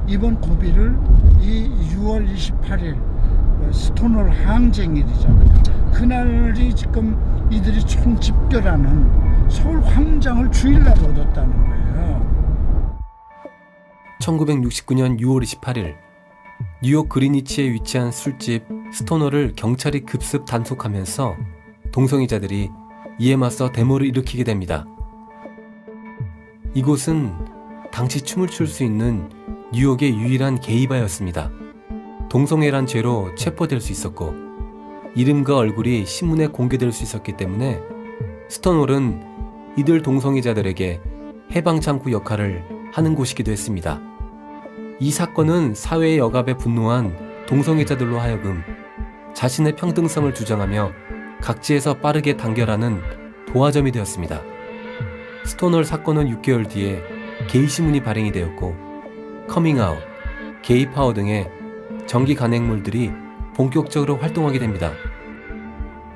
이번 고비를 이 6월 28일 스톤홀 항쟁일이잖아요. 그날이 지금 이들이 총집결하는 서울 광장을 주일날 얻었다는 거예요. 1969년 6월 28일 뉴욕 그리니치에 위치한 술집 스토너를 경찰이 급습 단속하면서 동성애자들이 이에 맞서 데모를 일으키게 됩니다. 이곳은 당시 춤을 출 수 있는 뉴욕의 유일한 게이바였습니다. 동성애란 죄로 체포될 수 있었고 이름과 얼굴이 신문에 공개될 수 있었기 때문에 스톤홀은 이들 동성애자들에게 해방창구 역할을 하는 곳이기도 했습니다. 이 사건은 사회의 억압에 분노한 동성애자들로 하여금 자신의 평등성을 주장하며 각지에서 빠르게 단결하는 도화점이 되었습니다. 스톤홀 사건은 6개월 뒤에 게이 신문이 발행이 되었고 커밍아웃, 게이 파워 등의 정기 간행물들이 본격적으로 활동하게 됩니다.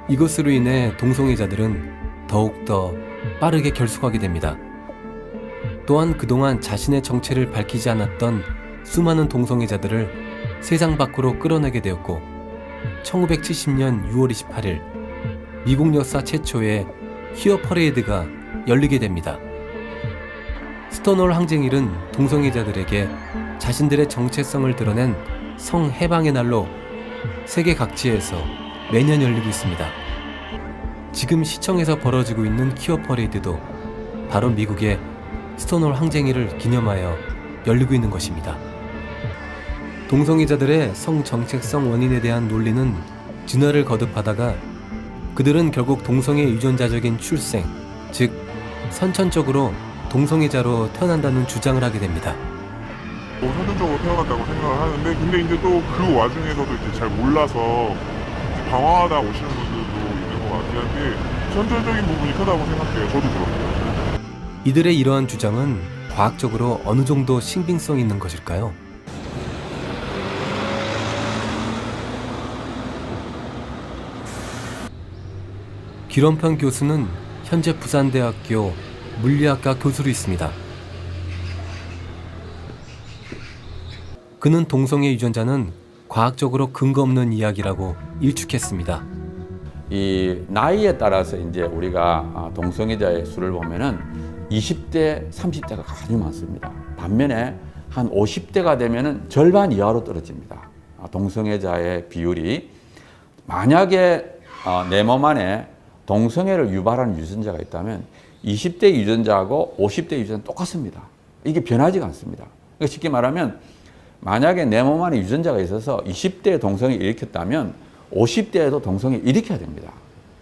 이것으로 인해 동성애자들은 더욱더 빠르게 결속하게 됩니다. 또한 그동안 자신의 정체를 밝히지 않았던 수많은 동성애자들을 세상 밖으로 끌어내게 되었고 1970년 6월 28일 미국 역사 최초의 퀴어 퍼레이드가 열리게 됩니다. 스톤홀 항쟁일은 동성애자들에게 자신들의 정체성을 드러낸 성해방의 날로 세계 각지에서 매년 열리고 있습니다. 지금 시청에서 벌어지고 있는 퀴어 퍼레이드도 바로 미국의 스톤홀 항쟁일을 기념하여 열리고 있는 것입니다. 동성애자들의 성정체성 원인에 대한 논리는 진화를 거듭하다가 그들은 결국 동성애 유전자적인 출생, 즉 선천적으로 동성애자로 태어난다는 주장을 하게 됩니다. 선천적으로 태어났다고 생각을 하는데 근데 이제 또 그 와중에서도 이제 잘 몰라서 방황하다 오시는 분들도 있는 것 같긴 한데 선천적인 부분이 크다고 생각해요. 저도 그렇고요. 이들의 이러한 주장은 과학적으로 어느 정도 신빙성이 있는 것일까요? 기런편 교수는 현재 부산대학교 물리학과 교수로 있습니다. 그는 동성애 유전자는 과학적으로 근거 없는 이야기라고 일축했습니다. 이 나이에 따라서 이제 우리가 동성애자의 수를 보면은 20대, 30대가 아주 많습니다. 반면에 한 50대가 되면은 절반 이하로 떨어집니다. 동성애자의 비율이. 만약에 내 몸 안에 동성애를 유발하는 유전자가 있다면 20대 유전자하고 50대 유전자는 똑같습니다. 이게 변하지가 않습니다. 그러니까 쉽게 말하면 만약에 내 몸 안에 유전자가 있어서 20대에 동성애를 일으켰다면 50대에도 동성애를 일으켜야 됩니다.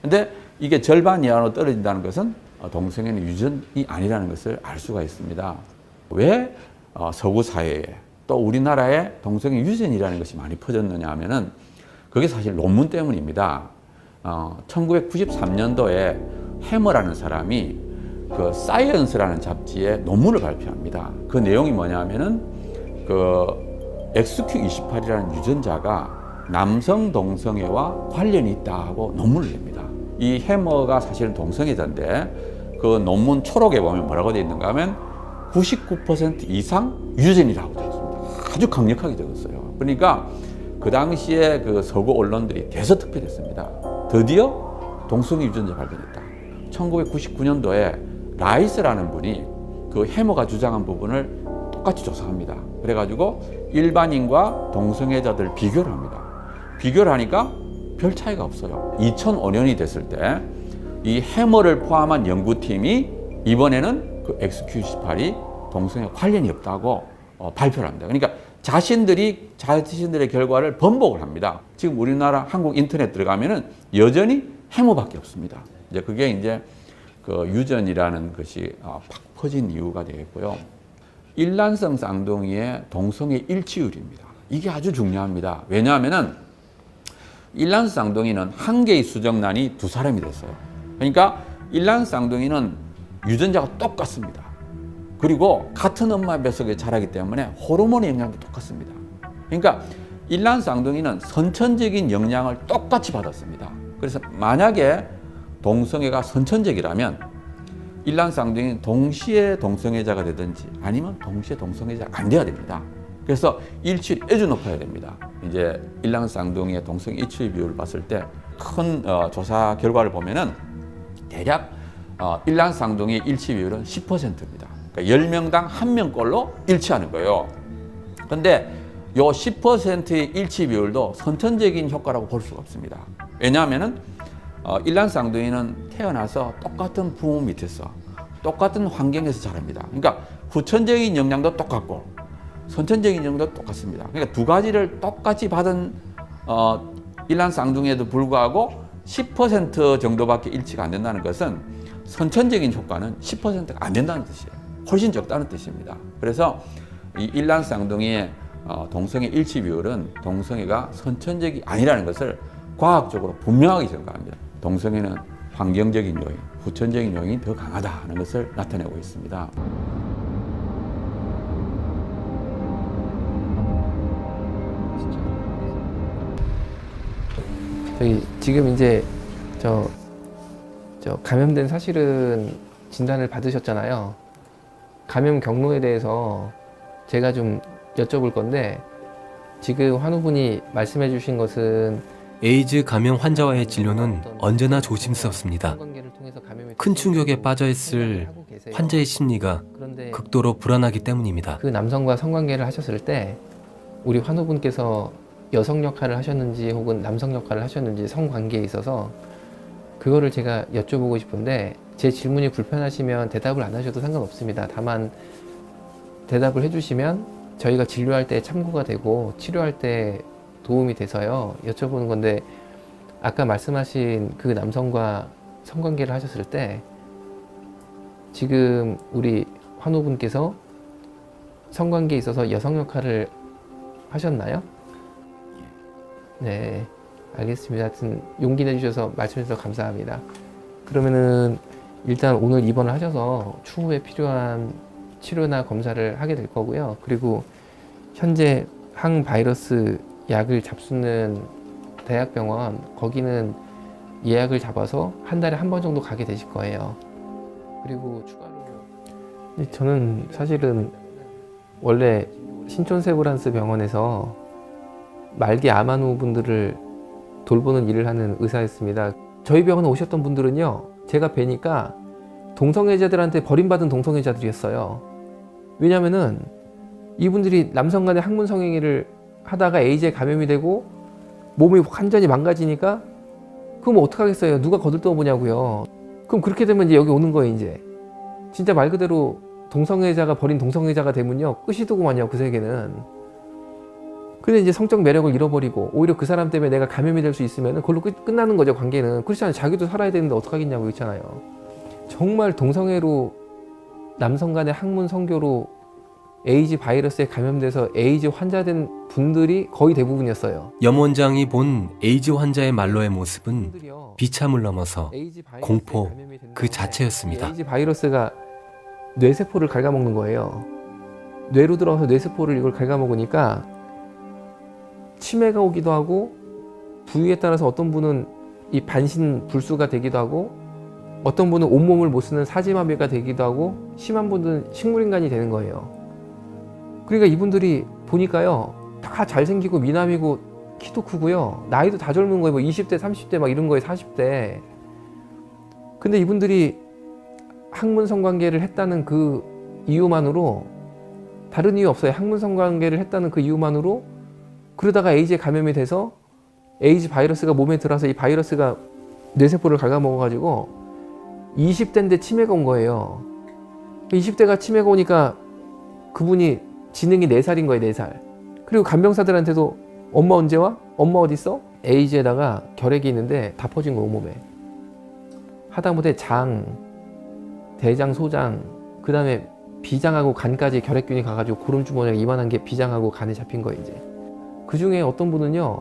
근데 이게 절반 이하로 떨어진다는 것은 동성애는 유전이 아니라는 것을 알 수가 있습니다. 왜 서구 사회에 또 우리나라에 동성애 유전이라는 것이 많이 퍼졌느냐 하면은 그게 사실 논문 때문입니다. 1993년도에 해머라는 사람이 그 사이언스라는 잡지에 논문을 발표합니다. 그 내용이 뭐냐면은 그 XQ28이라는 유전자가 남성 동성애와 관련이 있다고 논문을 냅니다. 이 해머가 사실은 동성애자인데 그 논문 초록에 보면 뭐라고 되어 있는가 하면 99% 이상 유전이라고 되어 있습니다. 아주 강력하게 적었어요. 그러니까 그 당시에 그 서구 언론들이 대서특필했습니다. 드디어 동성애 유전자 발견했다. 1999년도에 라이스라는 분이 그 해머가 주장한 부분을 똑같이 조사합니다. 그래가지고 일반인과 동성애자들 비교를 합니다. 비교를 하니까 별 차이가 없어요. 2005년이 됐을 때 이 해머를 포함한 연구팀이 이번에는 그 XQ28이 동성애 관련이 없다고 발표를 합니다. 그러니까 자신들의 결과를 번복을 합니다. 지금 우리나라 한국 인터넷 들어가면은 여전히 해머밖에 없습니다. 이제 그게 이제 그 유전이라는 것이 팍 퍼진 이유가 되겠고요. 일란성 쌍둥이의 동성애 일치율입니다. 이게 아주 중요합니다. 왜냐하면은 일란성 쌍둥이는 한 개의 수정란이 두 사람이 됐어요. 그러니까 일란성 쌍둥이는 유전자가 똑같습니다. 그리고 같은 엄마 뱃속에 자라기 때문에 호르몬의 영향도 똑같습니다. 그러니까 일란성 쌍둥이는 선천적인 영향을 똑같이 받았습니다. 그래서 만약에 동성애가 선천적이라면 일란성 쌍둥이는 동시에 동성애자가 되든지 아니면 동시에 동성애자가 안 돼야 됩니다. 그래서 일치율이 아주 높아야 됩니다. 이제 일란성 쌍둥이의 동성애 일치율 비율을 봤을 때 큰 조사 결과를 보면은 대략 일란성 쌍둥이의 일치 비율은 10%입니다. 그러니까 10명당 1명꼴로 일치하는 거예요. 근데 요 10%의 일치 비율도 선천적인 효과라고 볼 수가 없습니다. 왜냐하면은 일란 쌍둥이는 태어나서 똑같은 부모 밑에서 똑같은 환경에서 자랍니다. 그러니까 후천적인 영향도 똑같고 선천적인 영향도 똑같습니다. 그러니까 두 가지를 똑같이 받은 일란 쌍둥이에도 불구하고 10% 정도밖에 일치가 안 된다는 것은 선천적인 효과는 10%가 안 된다는 뜻이에요. 훨씬 적다는 뜻입니다. 그래서 이 일란 쌍둥이의 동성애 일치 비율은 동성애가 선천적이 아니라는 것을 과학적으로 분명하게 증거합니다. 동성애는 환경적인 요인, 후천적인 요인이 더 강하다는 것을 나타내고 있습니다. 저희 지금 이제 저 감염된 사실은 진단을 받으셨잖아요. 감염 경로에 대해서 제가 좀 여쭤볼 건데 지금 환우분이 말씀해 주신 것은 에이즈 감염 환자와의 진료는 언제나 조심스럽습니다. 큰 충격에 빠져 있을 환자의 심리가 극도로 불안하기 때문입니다. 그 남성과 성관계를 하셨을 때 우리 환우분께서 여성 역할을 하셨는지 혹은 남성 역할을 하셨는지 성관계에 있어서 그거를 제가 여쭤보고 싶은데 제 질문이 불편하시면 대답을 안 하셔도 상관없습니다. 다만 대답을 해주시면 저희가 진료할 때 참고가 되고 치료할 때 도움이 돼서요 여쭤보는 건데 아까 말씀하신 그 남성과 성관계를 하셨을 때 지금 우리 환우분께서 성관계에 있어서 여성 역할을 하셨나요? 네, 알겠습니다. 하여튼 용기 내주셔서 말씀해 주셔서 감사합니다. 그러면은 일단 오늘 입원을 하셔서 추후에 필요한 치료나 검사를 하게 될 거고요. 그리고 현재 항바이러스 약을 잡수는 대학병원 거기는 예약을 잡아서 한 달에 한 번 정도 가게 되실 거예요. 그리고 추가로 저는 사실은 원래 신촌세브란스 병원에서 말기 암환우 분들을 돌보는 일을 하는 의사였습니다. 저희 병원에 오셨던 분들은요 제가 뵈니까 동성애자들한테 버림받은 동성애자들이었어요. 왜냐면은 이분들이 남성 간의 학문 성행위를 하다가 에이즈에 감염이 되고 몸이 완전히 망가지니까 그럼 어떡하겠어요? 누가 거들떠보냐고요. 그럼 그렇게 되면 이제 여기 오는 거예요. 이제 진짜 말 그대로 동성애자가 버린 동성애자가 되면요 끝이 두고만요 그 세계는. 근데 이제 성적 매력을 잃어버리고 오히려 그 사람 때문에 내가 감염이 될 수 있으면 그걸로 끝나는 거죠. 관계는. 그렇지 않아요. 자기도 살아야 되는데 어떡하겠냐고 그렇잖아요. 정말 동성애로 남성 간의 학문 성교로 에이즈 바이러스에 감염돼서 에이즈 환자된 분들이 거의 대부분이었어요. 염 원장이 본 에이즈 환자의 말로의 모습은 비참을 넘어서 공포 그 자체였습니다. 에이즈 바이러스가 뇌세포를 갉아먹는 거예요. 뇌로 들어가서 뇌세포를 이걸 갉아먹으니까 치매가 오기도 하고 부위에 따라서 어떤 분은 이 반신 불수가 되기도 하고 어떤 분은 온몸을 못 쓰는 사지마비가 되기도 하고 심한 분들은 식물인간이 되는 거예요. 그러니까 이분들이 보니까요 다 잘생기고 미남이고 키도 크고요 나이도 다 젊은 거예요. 뭐 20대 30대 막 이런 거예요. 40대. 근데 이분들이 학문 성관계를 했다는 그 이유만으로 다른 이유 없어요. 학문 성관계를 했다는 그 이유만으로 그러다가 에이즈에 감염이 돼서 에이즈 바이러스가 몸에 들어와서 이 바이러스가 뇌세포를 갉아먹어가지고 20대인데 치매가 온 거예요. 20대가 치매가 오니까 그분이 지능이 4살인 거예요. 4살. 그리고 간병사들한테도 엄마 언제 와? 엄마 어디 있어? 에이즈에다가 결핵이 있는데 다 퍼진 거예요. 온몸에. 하다못해 장, 대장, 소장, 그 다음에 비장하고 간까지 결핵균이 가가지고 고름주머니가 이만한 게 비장하고 간에 잡힌 거예요. 이제. 그 중에 어떤 분은요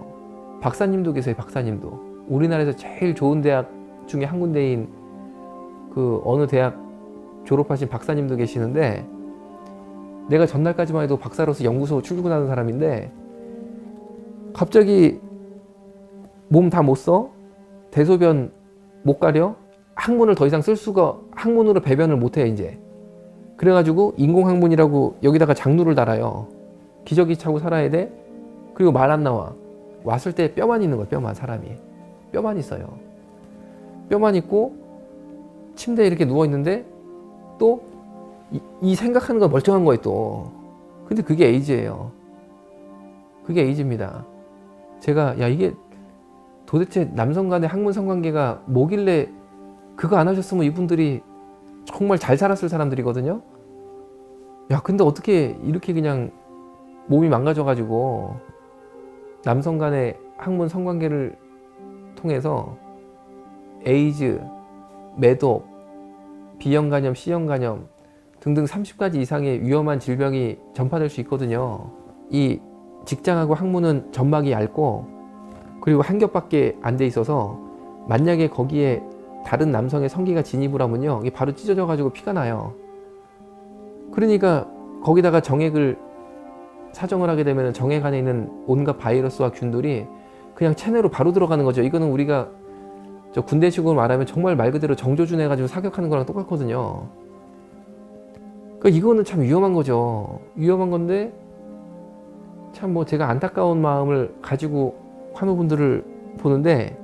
박사님도 계세요. 박사님도. 우리나라에서 제일 좋은 대학 중에 한 군데인 그 어느 대학 졸업하신 박사님도 계시는데 내가 전날까지만 해도 박사로서 연구소 출근하는 사람인데 갑자기 몸 다 못 써? 대소변 못 가려? 항문을 더 이상 쓸 수가 항문으로 배변을 못 해 이제. 그래가지고 인공항문이라고 여기다가 장루를 달아요. 기저귀 차고 살아야 돼. 그리고 말 안 나와. 왔을 때 뼈만 있는 거예요. 뼈만. 사람이. 뼈만 있어요. 뼈만 있고 침대에 이렇게 누워있는데 또 이 생각하는 건 멀쩡한 거예요. 또. 근데 그게 에이즈예요. 그게 에이즈입니다. 제가 야 이게 도대체 남성 간의 학문 성관계가 뭐길래 그거 안 하셨으면 이분들이 정말 잘 살았을 사람들이거든요. 야, 근데 어떻게 이렇게 그냥 몸이 망가져가지고 남성 간의 학문 성관계를 통해서 에이즈, 매독, B형 간염, C형 간염 등등 30가지 이상의 위험한 질병이 전파될 수 있거든요. 이 직장하고 학문은 점막이 얇고 그리고 한 겹밖에 안 돼 있어서 만약에 거기에 다른 남성의 성기가 진입을 하면요, 이게 바로 찢어져 가지고 피가 나요. 그러니까 거기다가 정액을 사정을 하게 되면 정액 안에 있는 온갖 바이러스와 균들이 그냥 체내로 바로 들어가는 거죠. 이거는 우리가 저 군대식으로 말하면 정말 말 그대로 정조준 해가지고 사격하는 거랑 똑같거든요. 그러니까 이거는 참 위험한 거죠. 위험한 건데 참 뭐 제가 안타까운 마음을 가지고 환우분들을 보는데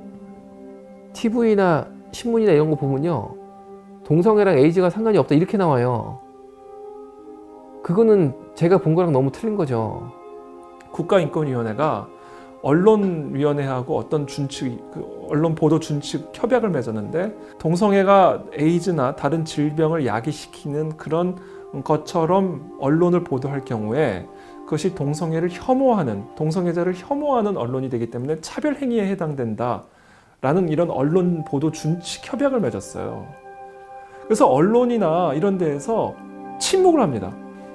TV나 신문이나 이런 거 보면요, 동성애랑 에이즈가 상관이 없다 이렇게 나와요. 그거는 제가 본 거랑 너무 틀린 거죠. 국가인권위원회가 언론위원회하고 어떤 준칙, 언론 보도 준칙 협약을 맺었는데 동성애가 에이즈나 다른 질병을 야기시키는 그런 것처럼 언론을 보도할 경우에 그것이 동성애를 혐오하는, 동성애자를 혐오하는 언론이 되기 때문에 차별 행위에 해당된다라는 이런 언론 보도 준칙 협약을 맺었어요. 그래서 언론이나 이런 데에서 침묵을 합니다.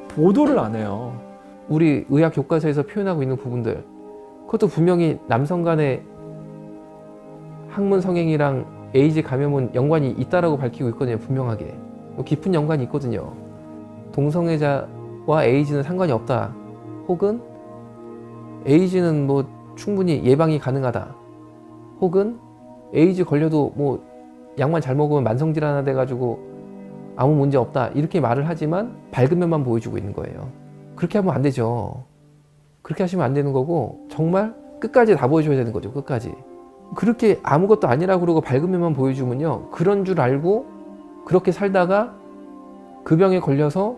보도를 안 해요. 우리 의학 교과서에서 표현하고 있는 부분들, 그것도 분명히 남성 간의 학문 성행위랑 에이즈 감염은 연관이 있다라고 밝히고 있거든요. 분명하게. 깊은 연관이 있거든요. 동성애자와 에이즈는 상관이 없다. 혹은 에이즈는 뭐 충분히 예방이 가능하다. 혹은 에이즈 걸려도 뭐 약만 잘 먹으면 만성질환 돼가지고 아무 문제 없다. 이렇게 말을 하지만 밝은 면만 보여주고 있는 거예요. 그렇게 하면 안 되죠. 그렇게 하시면 안 되는 거고 정말 끝까지 다 보여줘야 되는 거죠. 끝까지. 그렇게 아무것도 아니라고 그러고 밝은 면만 보여주면요, 그런 줄 알고 그렇게 살다가 그 병에 걸려서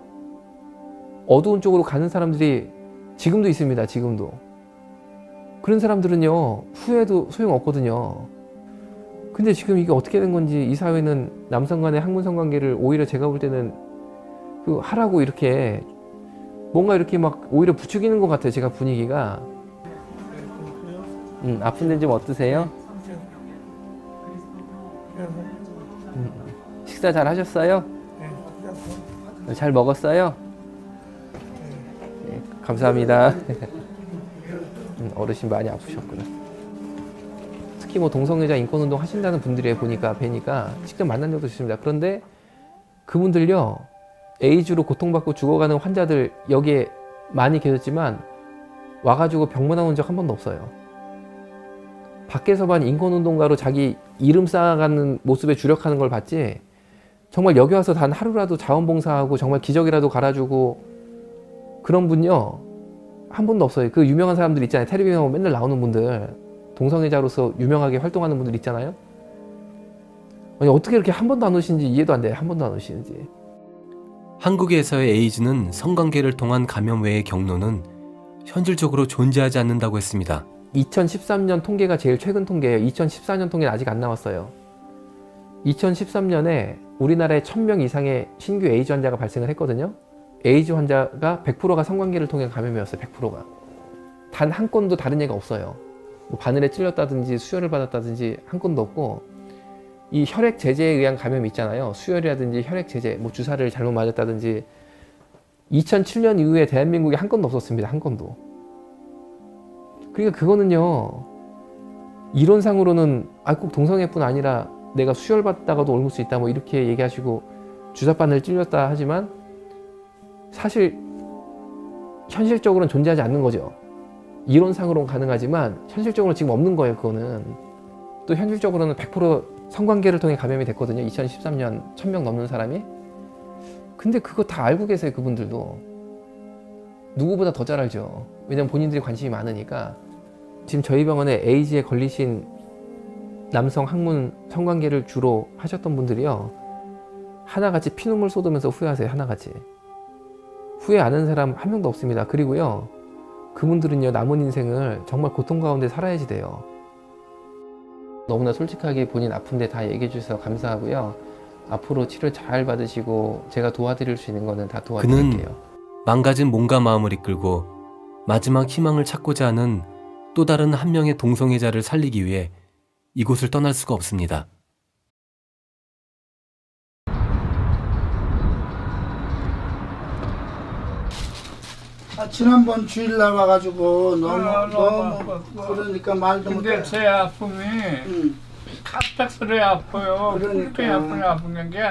어두운 쪽으로 가는 사람들이 지금도 있습니다. 지금도. 그런 사람들은요, 후회도 소용없거든요. 근데 지금 이게 어떻게 된 건지, 이 사회는 남성 간의 학문 성관계를 오히려 제가 볼 때는 그 하라고 이렇게 뭔가 이렇게 막 오히려 부추기는 것 같아요. 제가 분위기가. 아픈 데는 좀 어떠세요? 식사 잘 하셨어요? 잘 먹었어요? 네, 감사합니다. 어르신 많이 아프셨구나. 특히 뭐 동성애자 인권운동 하신다는 분들이 뵈니까 직접 만난 적도 있습니다. 그런데 그분들요, 에이즈로 고통받고 죽어가는 환자들 여기에 많이 계셨지만 와가지고 병문안 온 적 한 번도 없어요. 밖에서만 인권운동가로 자기 이름 쌓아가는 모습에 주력하는 걸 봤지, 정말 여기 와서 단 하루라도 자원봉사하고 정말 기저귀라도 갈아주고 그런 분요 한 번도 없어요. 그 유명한 사람들 있잖아요. 텔레비전에 맨날 나오는 분들, 동성애자로서 유명하게 활동하는 분들 있잖아요. 아니, 어떻게 이렇게 한 번도 안 오시는지 이해도 안 돼요. 한 번도 안 오시는지. 한국에서의 에이즈는 성관계를 통한 감염 외의 경로는 현실적으로 존재하지 않는다고 했습니다. 2013년 통계가 제일 최근 통계예요. 2014년 통계는 아직 안 나왔어요. 2013년에 우리나라에 1000명 이상의 신규 에이즈 환자가 발생을 했거든요. 에이즈 환자가 100%가 성관계를 통해 감염이었어요. 100%가. 단 한 건도 다른 얘가 없어요. 뭐 바늘에 찔렸다든지 수혈을 받았다든지 한 건도 없고, 이 혈액 제제에 의한 감염이 있잖아요. 수혈이라든지 혈액 제제, 뭐 주사를 잘못 맞았다든지 2007년 이후에 대한민국에 한 건도 없었습니다. 한 건도. 그러니까 그거는요, 이론상으로는 꼭 동성애뿐 아니라 내가 수혈 받다가도 옮을 수 있다 뭐 이렇게 얘기하시고 주사바늘 찔렸다 하지만 사실 현실적으로는 존재하지 않는 거죠. 이론상으로는 가능하지만 현실적으로는 지금 없는 거예요. 그거는. 또 현실적으로는 100% 성관계를 통해 감염이 됐거든요. 2013년 1000명 넘는 사람이. 근데 그거 다 알고 계세요. 그분들도. 누구보다 더 잘 알죠. 왜냐면 본인들이 관심이 많으니까. 지금 저희 병원에 에이즈에 걸리신 남성 학문 성관계를 주로 하셨던 분들이요, 하나같이 피눈물 쏟으면서 후회하세요. 하나같이. 후회 안 하는 사람 한 명도 없습니다. 그리고요, 그분들은요, 남은 인생을 정말 고통 가운데 살아야지 돼요. 너무나 솔직하게 본인 아픈데 다 얘기해 주셔서 감사하고요. 앞으로 치료 잘 받으시고 제가 도와드릴 수 있는 거는 다 도와드릴게요. 그는 망가진 몸과 마음을 이끌고 마지막 희망을 찾고자 하는 또 다른 한 명의 동성애자를 살리기 위해 이곳을 떠날 수가 없습니다. 지난번 주일날 와가지고 너무 그러니까 말도 못해. 근데 제 아픔이 갑작스레 아파요. 그렇게 아픈 게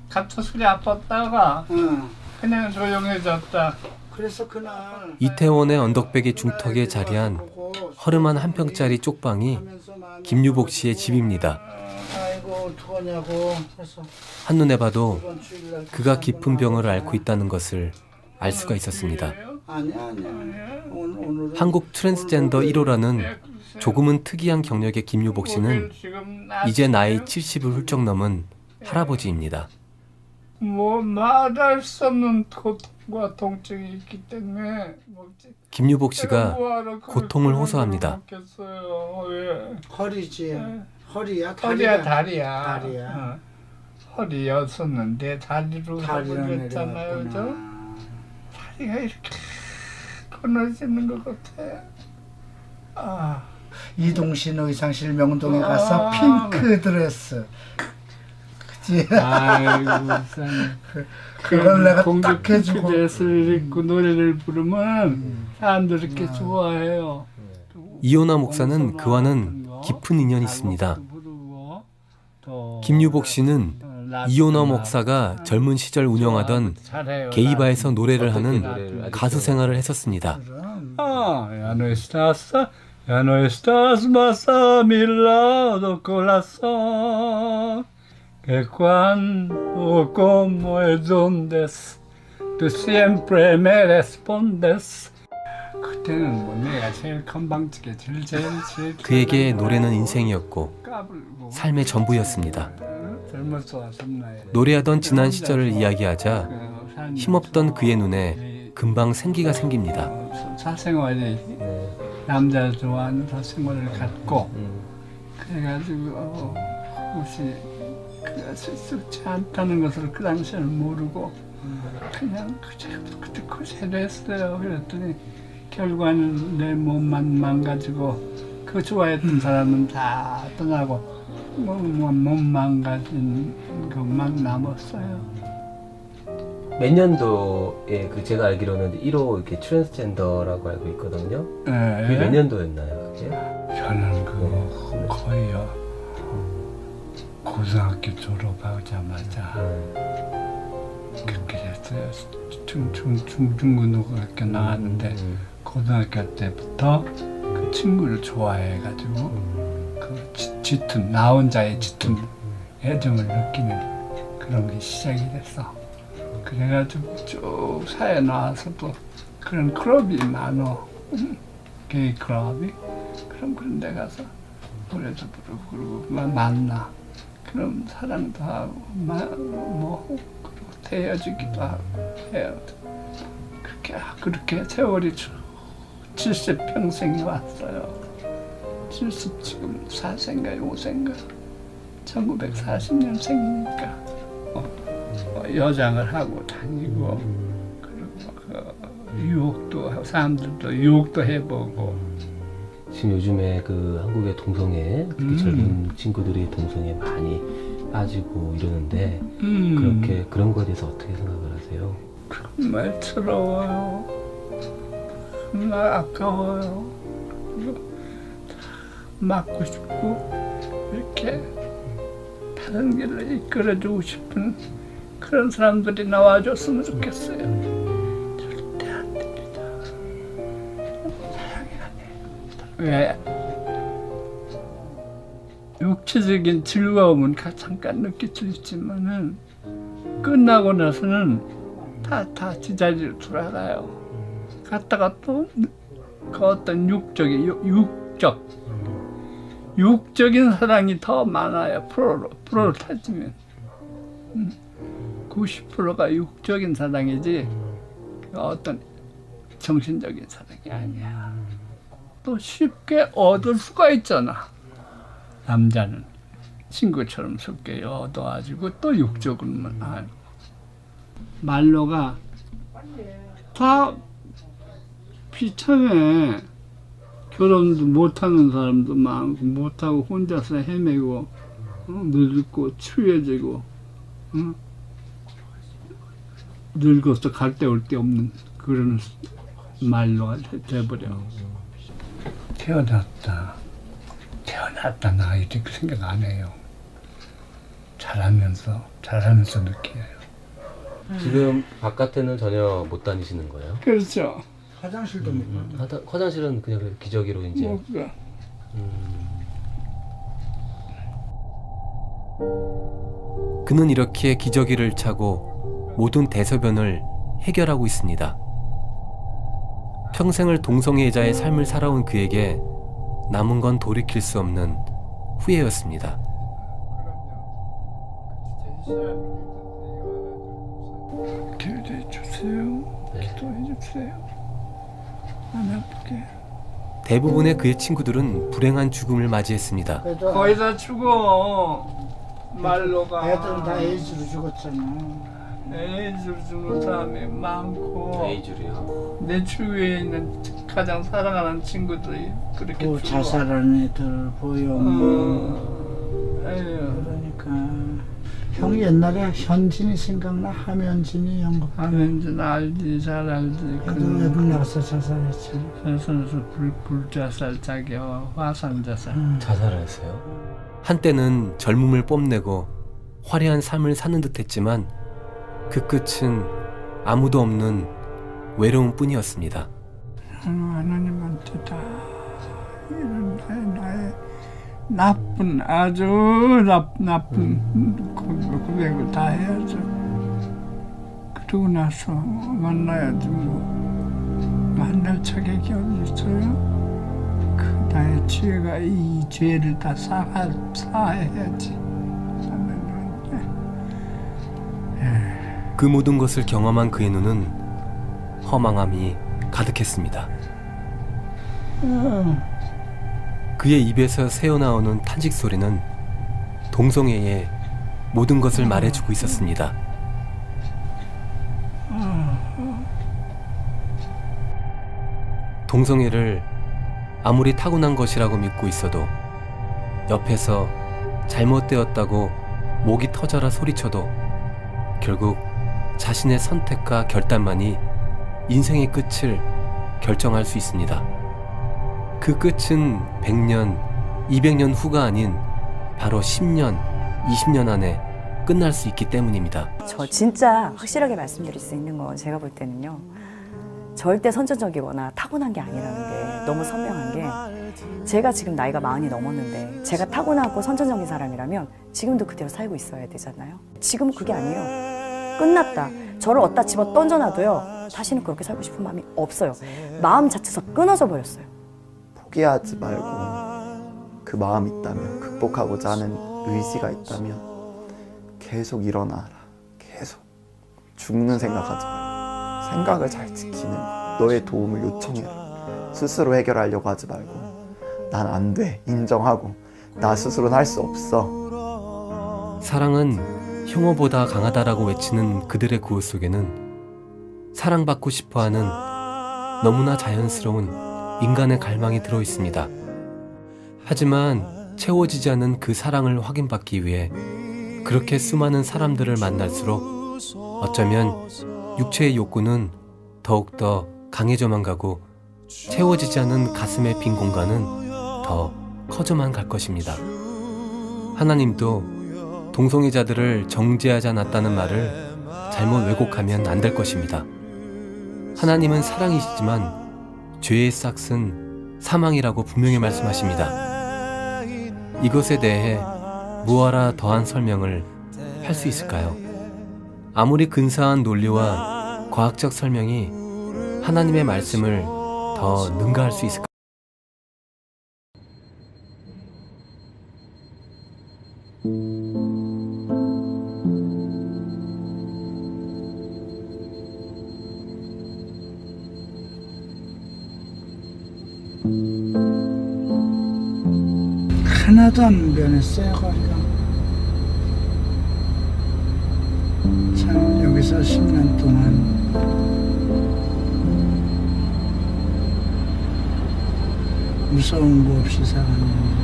갑작스레 아팠다가 그냥 조용해졌다. 그래서 그날 이태원의 언덕배기 중턱에 자리한 허름한 한 평짜리 쪽방이 김유복 씨의 집입니다. 아이고 어떡하냐고 해서 한눈에 봐도 그가 깊은 병을 앓고 있다는 것을 알 수가 있었습니다. 아니야. 오늘은 한국 트랜스젠더 1호라는 조금은 특이한 경력의 김유복 씨는 이제 나이 70을 훌쩍 넘은 할아버지입니다. 뭐 말할 수 없는 고통과 통증이 있기 때문에 김유복 씨가 고통을 호소합니다. 허리지. 허리야 다리야. 허리였었는데 다리로 해버렸잖아요. 다리가 이렇게 끊어지는 것 같아. 이동신 의상실 명동에 가서 핑크 드레스. 그치? 아이고 그걸 내가 공주 딱 해주고. 핑크 드레스를 입고 노래를 부르면 사람들이 이렇게 좋아해요. 이호나 목사는 그와는 깊은 인연이 있습니다. 김유복 씨는 이호나 목사가 젊은 시절 운영하던 게이바에서 노래를 하는 가수 생활을 했었습니다. Ya no estás más a mi lado, corazón, que cuando como es donde tú siempre me respondes. 그때는 뭐 내가 제일 건방지게 제일 그에게 노래는 인생이었고 삶의 전부였습니다. 노래하던 지난 시절을 이야기하자 힘없던 그의 눈에 금방 생기가 생깁니다. 사생활이 남자 좋아하는 사생활을 갖고 그래가지고 그것이 썩지 않다는 것을 그 당시에는 모르고 그냥 그대로 했어요. 그랬더니 결과는 내 몸만 망가지고 그 좋아했던 사람은 다 떠나고 몸 망가진 것만 남았어요. 몇 년도에 그 제가 알기로는 1호 이렇게 트랜스젠더라고 알고 있거든요. 네. 그게 몇 년도였나요? 그게? 저는 거의요. 고등학교 졸업하자마자 그렇게 됐어요. 중고등학교 나왔는데 고등학교 때부터 그 친구를 좋아해가지고 그 짙은 나 혼자의 짙은 애정을 느끼는 그런 게 시작이 됐어. 그래가지고 쭉 사회 나와서도 그런 클럽이 많어. 게이 클럽이. 그런 데 가서 노래도 부르고 그러고 만나. 그럼 사랑도 하고 그리고 헤어지기도 하고 해요. 그렇게 세월이 70평생이 왔어요. 70 지금 4세인가 5세인가 1940년생이니까 여장을 하고 다니고 그리고 유혹도 하고 사람들도 유혹도 해보고. 지금 요즘에 그 한국의 동성애, 특히 젊은 친구들이 동성애 많이 빠지고 이러는데 그렇게 그런 거에 대해서 어떻게 생각을 하세요? 정말 서러워요. 정말 아까워요. 막고 싶고 이렇게 다른 길을 이끌어주고 싶은 그런 사람들이 나와줬으면 좋겠어요. 절대 안 됩니다. 사랑이 안 돼요. 왜? 육체적인 즐거움은 잠깐 느낄 수 있지만은 끝나고 나서는 다 지자리로 돌아가요. 갔다가 또 그 어떤 육적인 사랑이 더 많아요. 프로를 따지면 90%가 육적인 사랑이지 어떤 정신적인 사랑이 아니야. 또 쉽게 얻을 수가 있잖아. 남자는 친구처럼 쉽게 얻어가지고 또 욕적으로만 하고 말로가 다 비참해. 결혼도 못하는 사람도 많고 못하고 혼자서 헤매고 늙고 추해지고 늙어서 갈 데 올 데 없는 그런 말로가 돼버려. 태어났다 나 이렇게 생각 안 해요. 잘하면서 느껴요. 지금 바깥에는 전혀 못 다니시는 거예요? 그렇죠. 화장실도 못 가. 화장실은 그냥 기저귀로 이제. 못 가. 그는 이렇게 기저귀를 차고 모든 대소변을 해결하고 있습니다. 평생을 동성애자의 삶을 살아온 그에게 남은 건 돌이킬 수 없는 후회였습니다. 기도해 주세요. 기도해 주세요. 안 아프게. 대부분의 그의 친구들은 불행한 죽음을 맞이했습니다. 거의 다 죽어. 말로가. 애들은 다 에이즈로 죽었잖아. 에이즈로 죽는 사람이 많고. 에이즈로요? 내 주위에 있는 가장 사랑하는 친구들이 그렇게 또 죽어. 자살하는 애들 보여. 그러니까 형 옛날에 현진이 생각나? 하면진이 형. 하면진 알지, 잘 알지. 애들 외국 나가서 자살했지. 그래서 불자살 자기와 화상 자살. 자살했어요? 한때는 젊음을 뽐내고 화려한 삶을 사는 듯했지만 그 끝은 아무도 없는 외로움 뿐이었습니다. 하나님한테 다 이런 나의 나쁜 아주 나쁜 고백을 다 해야죠. 그러고 나서 만나야지 뭐. 만날 자격이 어디 있어요? 그 나의 죄가 이 죄를 다 사해야지. 그 모든 것을 경험한 그의 눈은 허망함이 가득했습니다. 그의 입에서 새어나오는 탄식 소리는 동성애의 모든 것을 말해주고 있었습니다. 동성애를 아무리 타고난 것이라고 믿고 있어도 옆에서 잘못되었다고 목이 터져라 소리쳐도 결국 자신의 선택과 결단만이 인생의 끝을 결정할 수 있습니다. 그 끝은 100년, 200년 후가 아닌 바로 10년, 20년 안에 끝날 수 있기 때문입니다. 저 진짜 확실하게 말씀드릴 수 있는 건 제가 볼 때는요. 절대 선천적이거나 타고난 게 아니라는 게 너무 선명한 게 제가 지금 나이가 40이 넘었는데 제가 타고나고 선천적인 사람이라면 지금도 그대로 살고 있어야 되잖아요. 지금은 그게 아니에요. 끝났다. 저를 어디다 집어 던져놔도요. 다시는 그렇게 살고 싶은 마음이 없어요. 마음 자체에서 끊어져 버렸어요. 포기하지 말고 그 마음이 있다면, 극복하고자 하는 의지가 있다면 계속 일어나라. 계속 죽는 생각하지 말고 생각을 잘 지키는 거. 너의 도움을 요청해라. 스스로 해결하려고 하지 말고 난 안 돼 인정하고 나 스스로는 할 수 없어. 사랑은 혐오보다 강하다라고 외치는 그들의 구호 속에는 사랑받고 싶어하는 너무나 자연스러운 인간의 갈망이 들어 있습니다. 하지만 채워지지 않는 그 사랑을 확인받기 위해 그렇게 수많은 사람들을 만날수록 어쩌면 육체의 욕구는 더욱더 강해져만 가고 채워지지 않은 가슴의 빈 공간은 더 커져만 갈 것입니다. 하나님도 동성애자들을 정죄하지 않았다는 말을 잘못 왜곡하면 안 될 것입니다. 하나님은 사랑이시지만 죄의 싹은 사망이라고 분명히 말씀하십니다. 이것에 대해 무엇라 더한 설명을 할 수 있을까요? 아무리 근사한 논리와 과학적 설명이 하나님의 말씀을 더 능가할 수 있을까요? 하나도 안 변했어요, 거리가. 참 여기서 10년 동안 무서운 거 없이 살았는데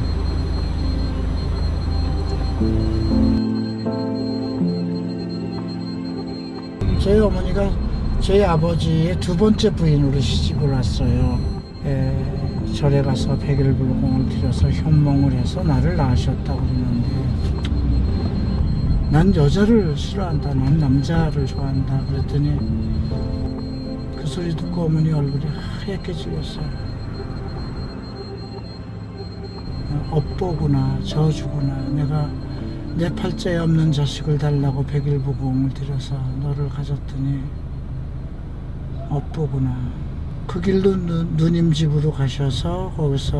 저희 어머니가 저희 아버지의 두 번째 부인으로 시집을 왔어요. 절에 가서 백일불공을 들여서 현몽을 해서 나를 낳으셨다고 그러는데 난 여자를 싫어한다, 난 남자를 좋아한다 그랬더니 그 소리 듣고 어머니 얼굴이 하얗게 질렸어요. 업보구나, 저주구나. 내가 내 팔자에 없는 자식을 달라고 백일부공을 들여서 너를 가졌더니 업보구나. 그 길로 누님 집으로 가셔서 거기서